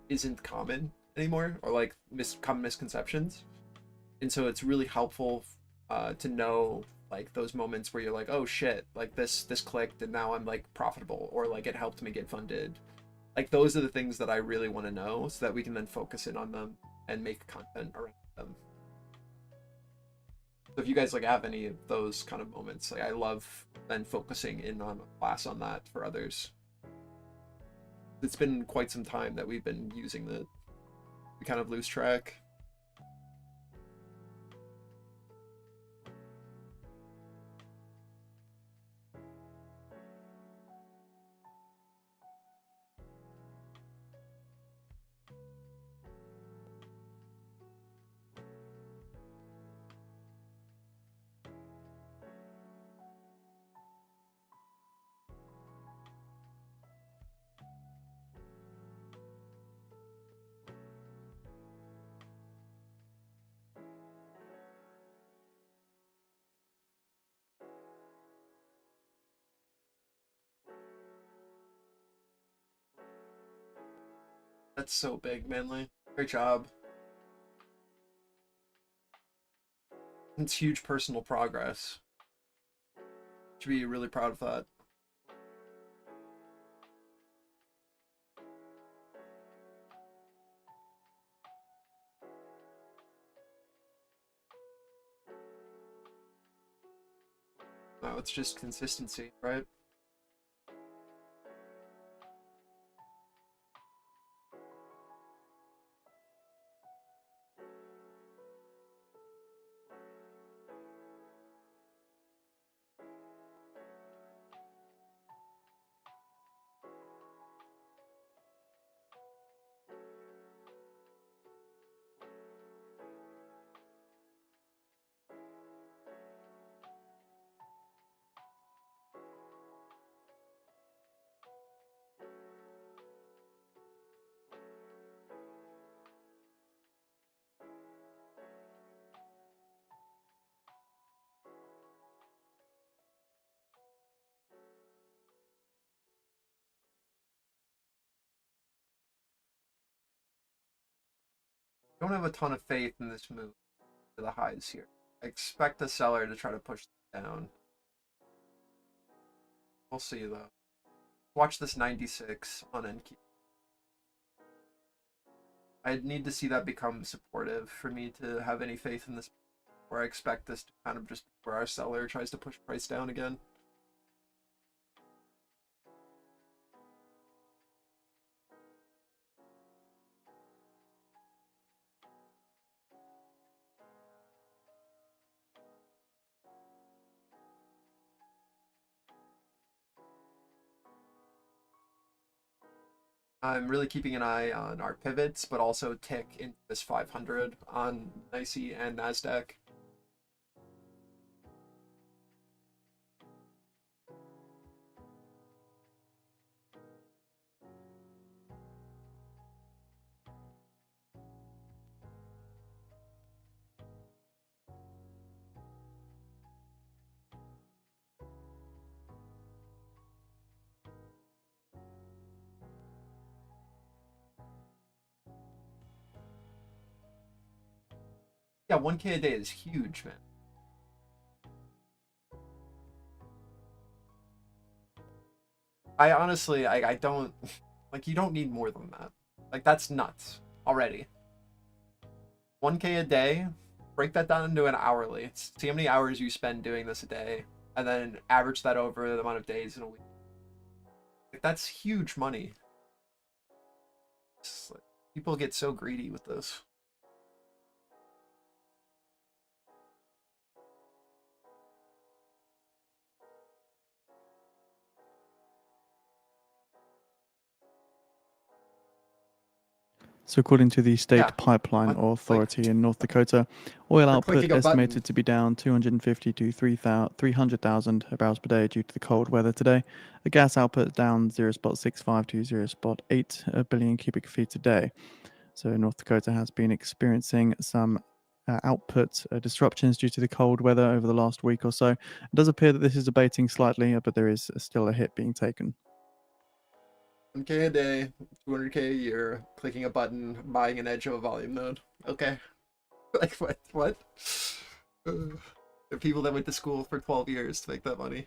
isn't common anymore, or like common misconceptions. And so it's really helpful to know like those moments where you're like, oh shit, like this clicked and now I'm like profitable, or like it helped me get funded. Like those are the things that I really want to know, so that we can then focus in on them and make content around them. So if you guys like have any of those kind of moments, like I love then focusing in on a class on that for others. It's been quite some time that we've been using the, we kind of lose track. That's so big, Manly. Great job. It's huge personal progress. Should be really proud of that. No, it's just consistency, right? don't have a ton of faith in this move to the highs here. I expect the seller to try to push down. We'll see though. Watch this 96 on NQ. I need to see that become supportive for me to have any faith in this, where I expect this to kind of just where our seller tries to push price down again. I'm really keeping an eye on our pivots, but also tick into this 500 on NYSE and NASDAQ. Yeah, 1K a day is huge, man. I honestly, I don't, like, you don't need more than that. Like, that's nuts already. 1K a day, break that down into an hourly. See how many hours you spend doing this a day, and then average that over the amount of days in a week. Like, that's huge money. Like, people get so greedy with this. So, according to the State Yeah. Pipeline What? Authority in North Dakota, oil We're output clicking a button. estimated to be down 250 to 300,000 barrels per day due to the cold weather today. The gas output down 0.65 to 0.8 billion cubic feet a day. So, North Dakota has been experiencing some output disruptions due to the cold weather over the last week or so. It does appear that this is abating slightly, but there is still a hit being taken. 1K a day, 200K a year, clicking a button, buying an edge of a volume node. Okay. Like, what? The people that went to school for 12 years to make that money.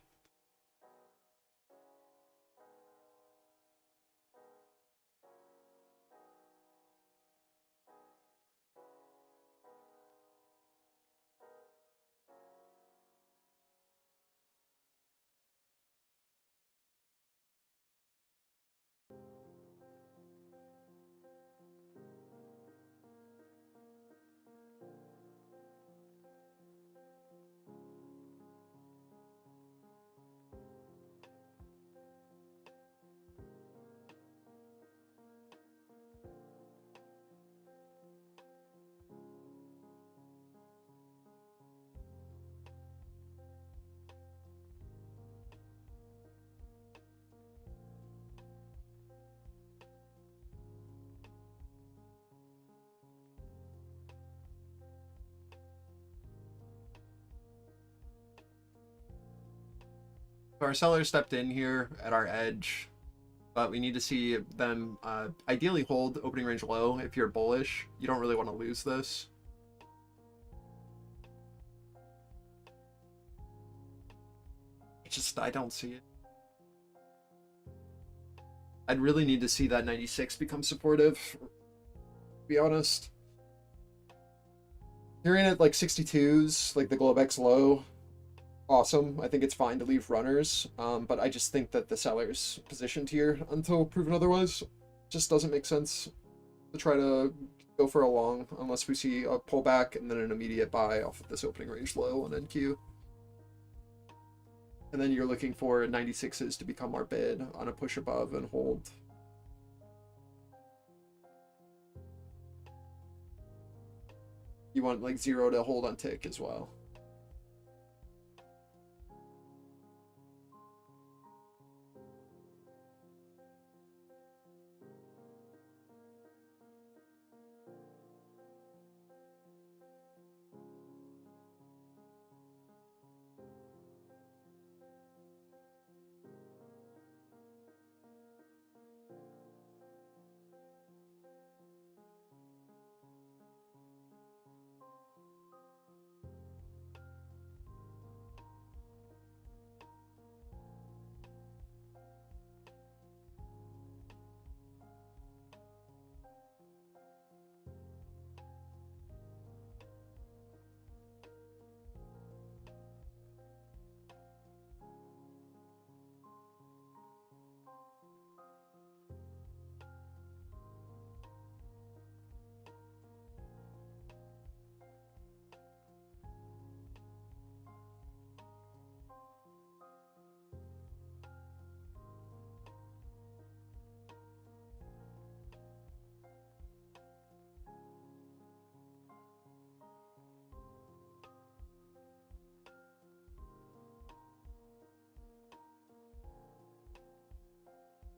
So our seller stepped in here at our edge, but we need to see them ideally hold opening range low. If you're bullish, you don't really want to lose this. It's just, I don't see it. I'd really need to see that 96 become supportive, to be honest. You're in at like 62s, like the Globex low. Awesome. I think it's fine to leave runners, but I just think that the seller's positioned here until proven otherwise. Just doesn't make sense to try to go for a long unless we see a pullback and then an immediate buy off of this opening range low on NQ. And then you're looking for 96s to become our bid on a push above and hold. You want like 0 to hold on tick as well.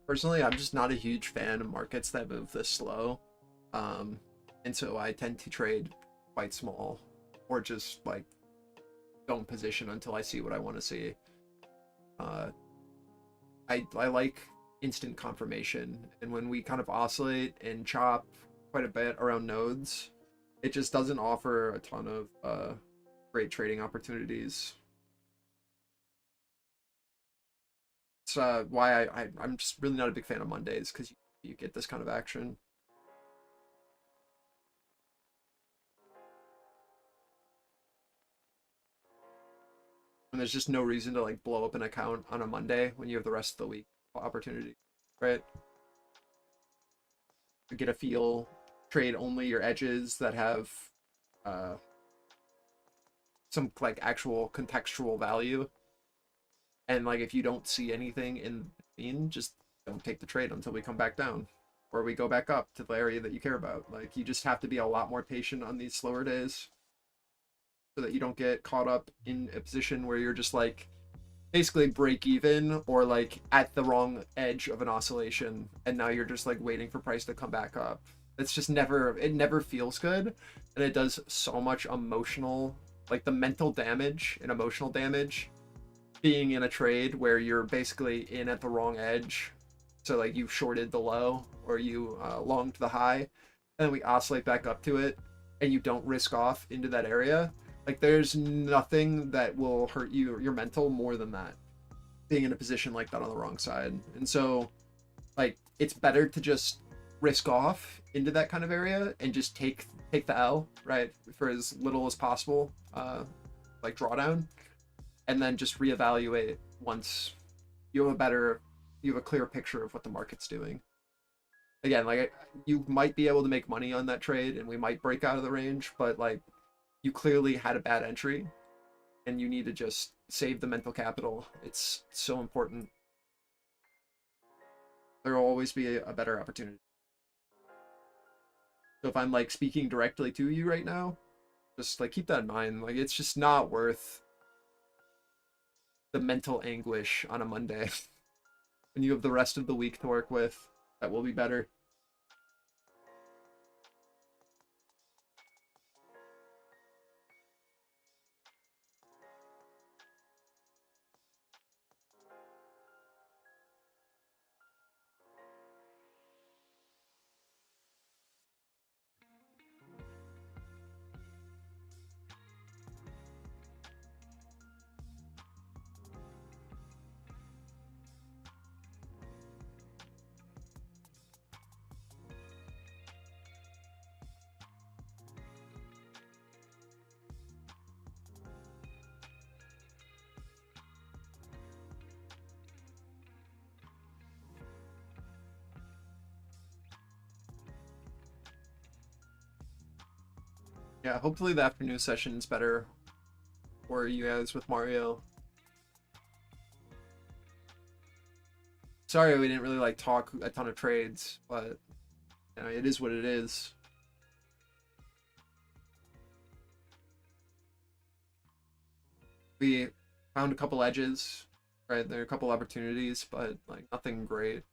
Personally, I'm just not a huge fan of markets that move this slow. And so I tend to trade quite small or just like don't position until I see what I want to see. I like instant confirmation, and when we kind of oscillate and chop quite a bit around nodes, it just doesn't offer a ton of great trading opportunities. It's why I'm just really not a big fan of Mondays, because you get this kind of action. And there's just no reason to like blow up an account on a Monday when you have the rest of the week opportunity, right? Get a feel, trade only your edges that have some like actual contextual value. And like if you don't see anything in between, just don't take the trade until we come back down or we go back up to the area that you care about. Like you just have to be a lot more patient on these slower days so that you don't get caught up in a position where you're just like basically break even or like at the wrong edge of an oscillation, and now you're just like waiting for price to come back up. It's just never, it never feels good, and it does so much emotional, like the mental damage and emotional damage being in a trade where you're basically in at the wrong edge. So like you shorted the low or you longed the high, and then we oscillate back up to it and you don't risk off into that area. Like there's nothing that will hurt you, your mental, more than that, being in a position like that on the wrong side. And so like it's better to just risk off into that kind of area and just take the L, right, for as little as possible, like drawdown, and then just reevaluate once you have a clear picture of what the market's doing. Again, like you might be able to make money on that trade and we might break out of the range, but like you clearly had a bad entry and you need to just save the mental capital. It's so important. There will always be a better opportunity. So if I'm like speaking directly to you right now, just like keep that in mind. Like it's just not worth the mental anguish on a Monday when you have the rest of the week to work with. That will be better. Yeah, hopefully the afternoon session is better for you guys with Mario. Sorry we didn't really like talk a ton of trades, but you know, it is what it is. We found a couple edges, right? There are a couple opportunities, but like nothing great.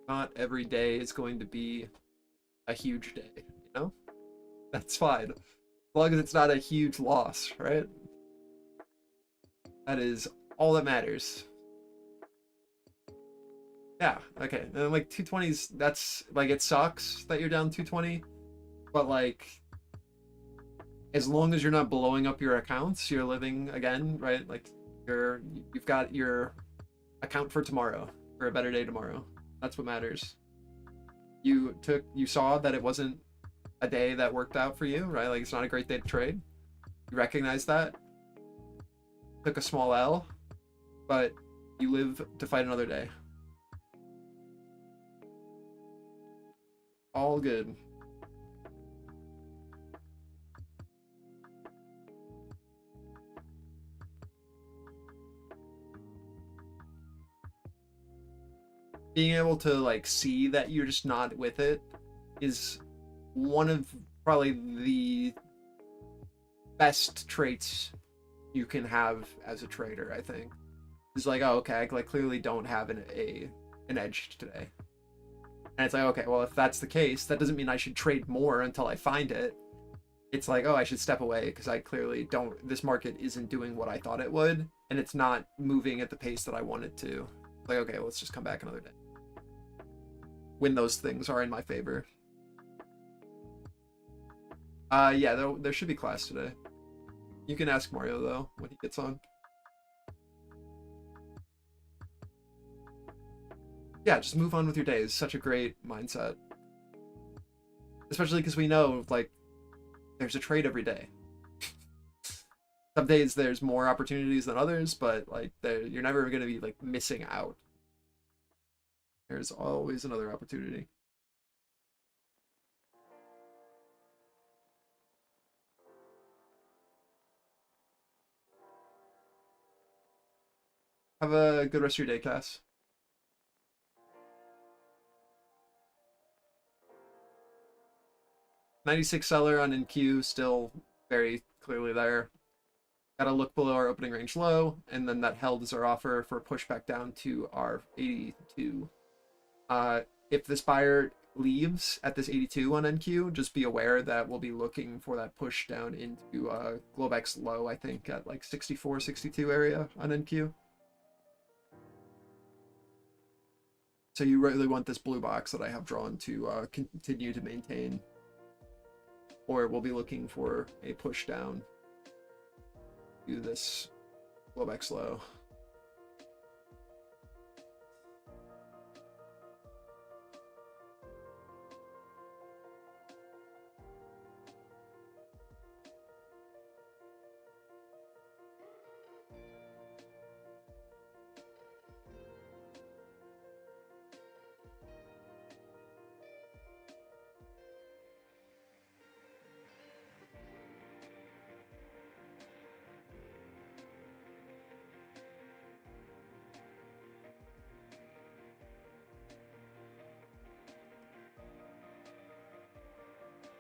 Not every day is going to be a huge day, you know? That's fine. As long as it's not a huge loss, right? That is all that matters. Yeah, okay. And like 220s, that's like it sucks that you're down 220, but like as long as you're not blowing up your accounts, you're living again, right? Like you've got your account for tomorrow, for a better day tomorrow. That's what matters. You saw that it wasn't a day that worked out for you, right? Like it's not a great day to trade. You recognize that. Took a small L, but you live to fight another day. All good. Being able to like see that you're just not with it is one of probably the best traits you can have as a trader, I think. It's like, oh, okay, I like clearly don't have an edge today. And it's like, okay, well, if that's the case, that doesn't mean I should trade more until I find it. It's like, oh, I should step away because I clearly don't, this market isn't doing what I thought it would, and it's not moving at the pace that I want it to. Like, okay, let's just come back another day. When those things are in my favor. Yeah, there should be class today. You can ask Mario, though, when he gets on. Yeah, just move on with your day is such a great mindset. Especially because we know, like, there's a trade every day. Some days there's more opportunities than others, but, like, you're never going to be, like, missing out. There's always another opportunity. Have a good rest of your day, Cass. $96 seller on NQ, still very clearly there. Gotta look below our opening range low, and then that held as our offer for a pushback down to our 82. If this buyer leaves at this 82 on NQ, just be aware that we'll be looking for that push down into Globex low, I think, at like 64, 62 area on NQ. So you really want this blue box that I have drawn to continue to maintain. Or we'll be looking for a push down to this Globex low.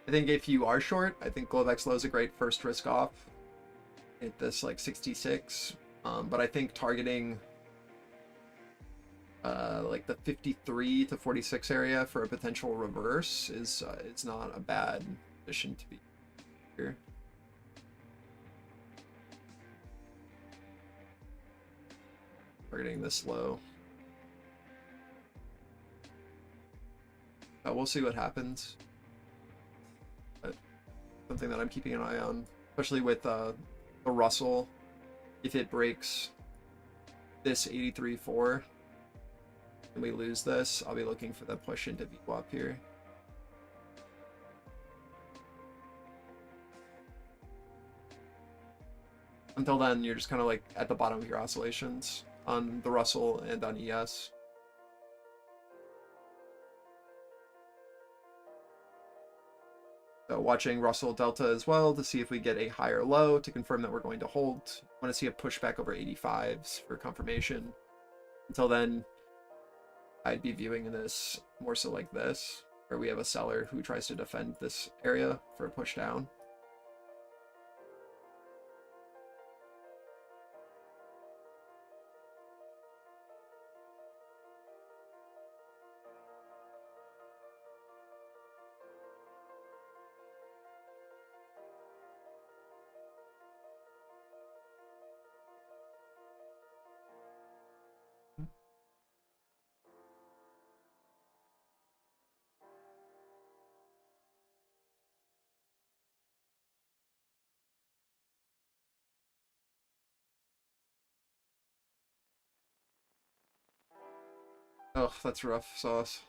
I think if you are short, I think Globex low is a great first risk off at this like 66. But I think targeting like the 53 to 46 area for a potential reverse is it's not a bad position to be here. Targeting this low. We'll see what happens. But something that I'm keeping an eye on, especially with the Russell. If it breaks this 83.4 and we lose this, I'll be looking for the push into VWAP here. Until then, you're just kind of like at the bottom of your oscillations on the Russell and on ES. So watching Russell Delta as well to see if we get a higher low to confirm that we're going to hold. I want to see a pushback over 85s for confirmation. Until then, I'd be viewing this more so like this, where we have a seller who tries to defend this area for a push down. Oh, that's rough sauce.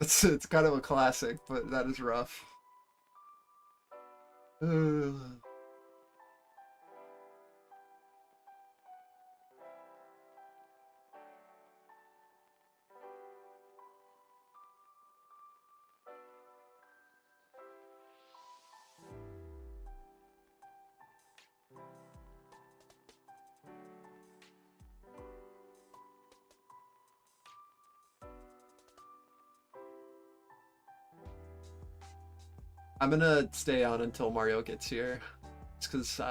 It's kind of a classic, but that is rough. I'm gonna stay on until Mario gets here. It's because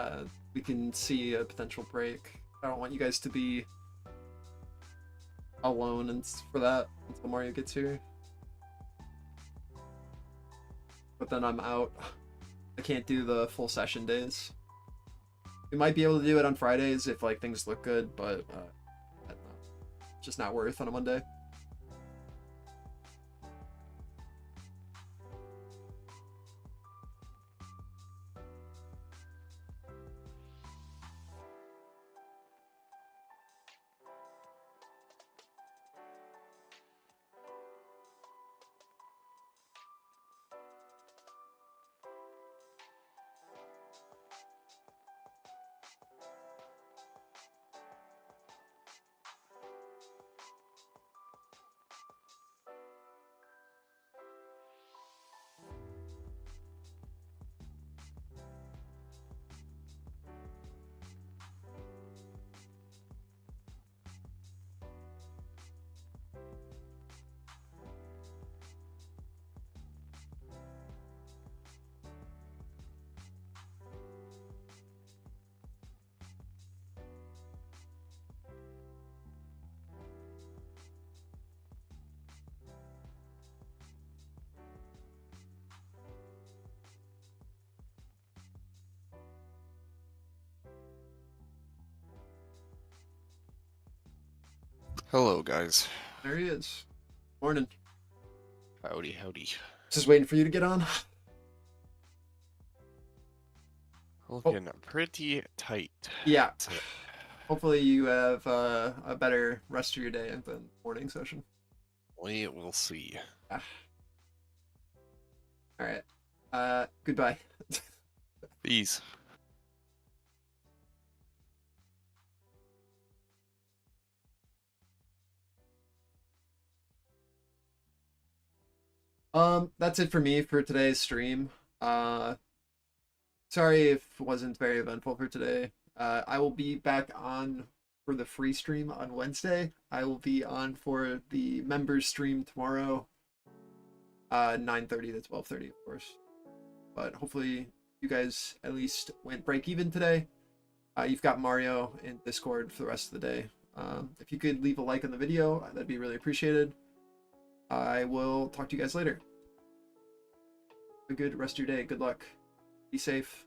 we can see a potential break. I don't want you guys to be alone and for that until Mario gets here. But then I'm out. I can't do the full session days. We might be able to do it on Fridays if like things look good, but just not worth on a Monday. Hello, guys. There he is. Morning. Howdy, howdy. Just waiting for you to get on. Looking pretty tight. Yeah. today. Hopefully you have a better rest of your day than morning session. We will see. All right. Goodbye. Peace. That's it for me for today's stream. Sorry if it wasn't very eventful for today. I will be back on for the free stream on Wednesday. I will be on for the members stream tomorrow. 9:30 to 12:30, of course. But hopefully you guys at least went break even today. You've got Mario in Discord for the rest of the day. If you could leave a like on the video, that'd be really appreciated. I will talk to you guys later. Have a good rest of your day. Good luck. Be safe.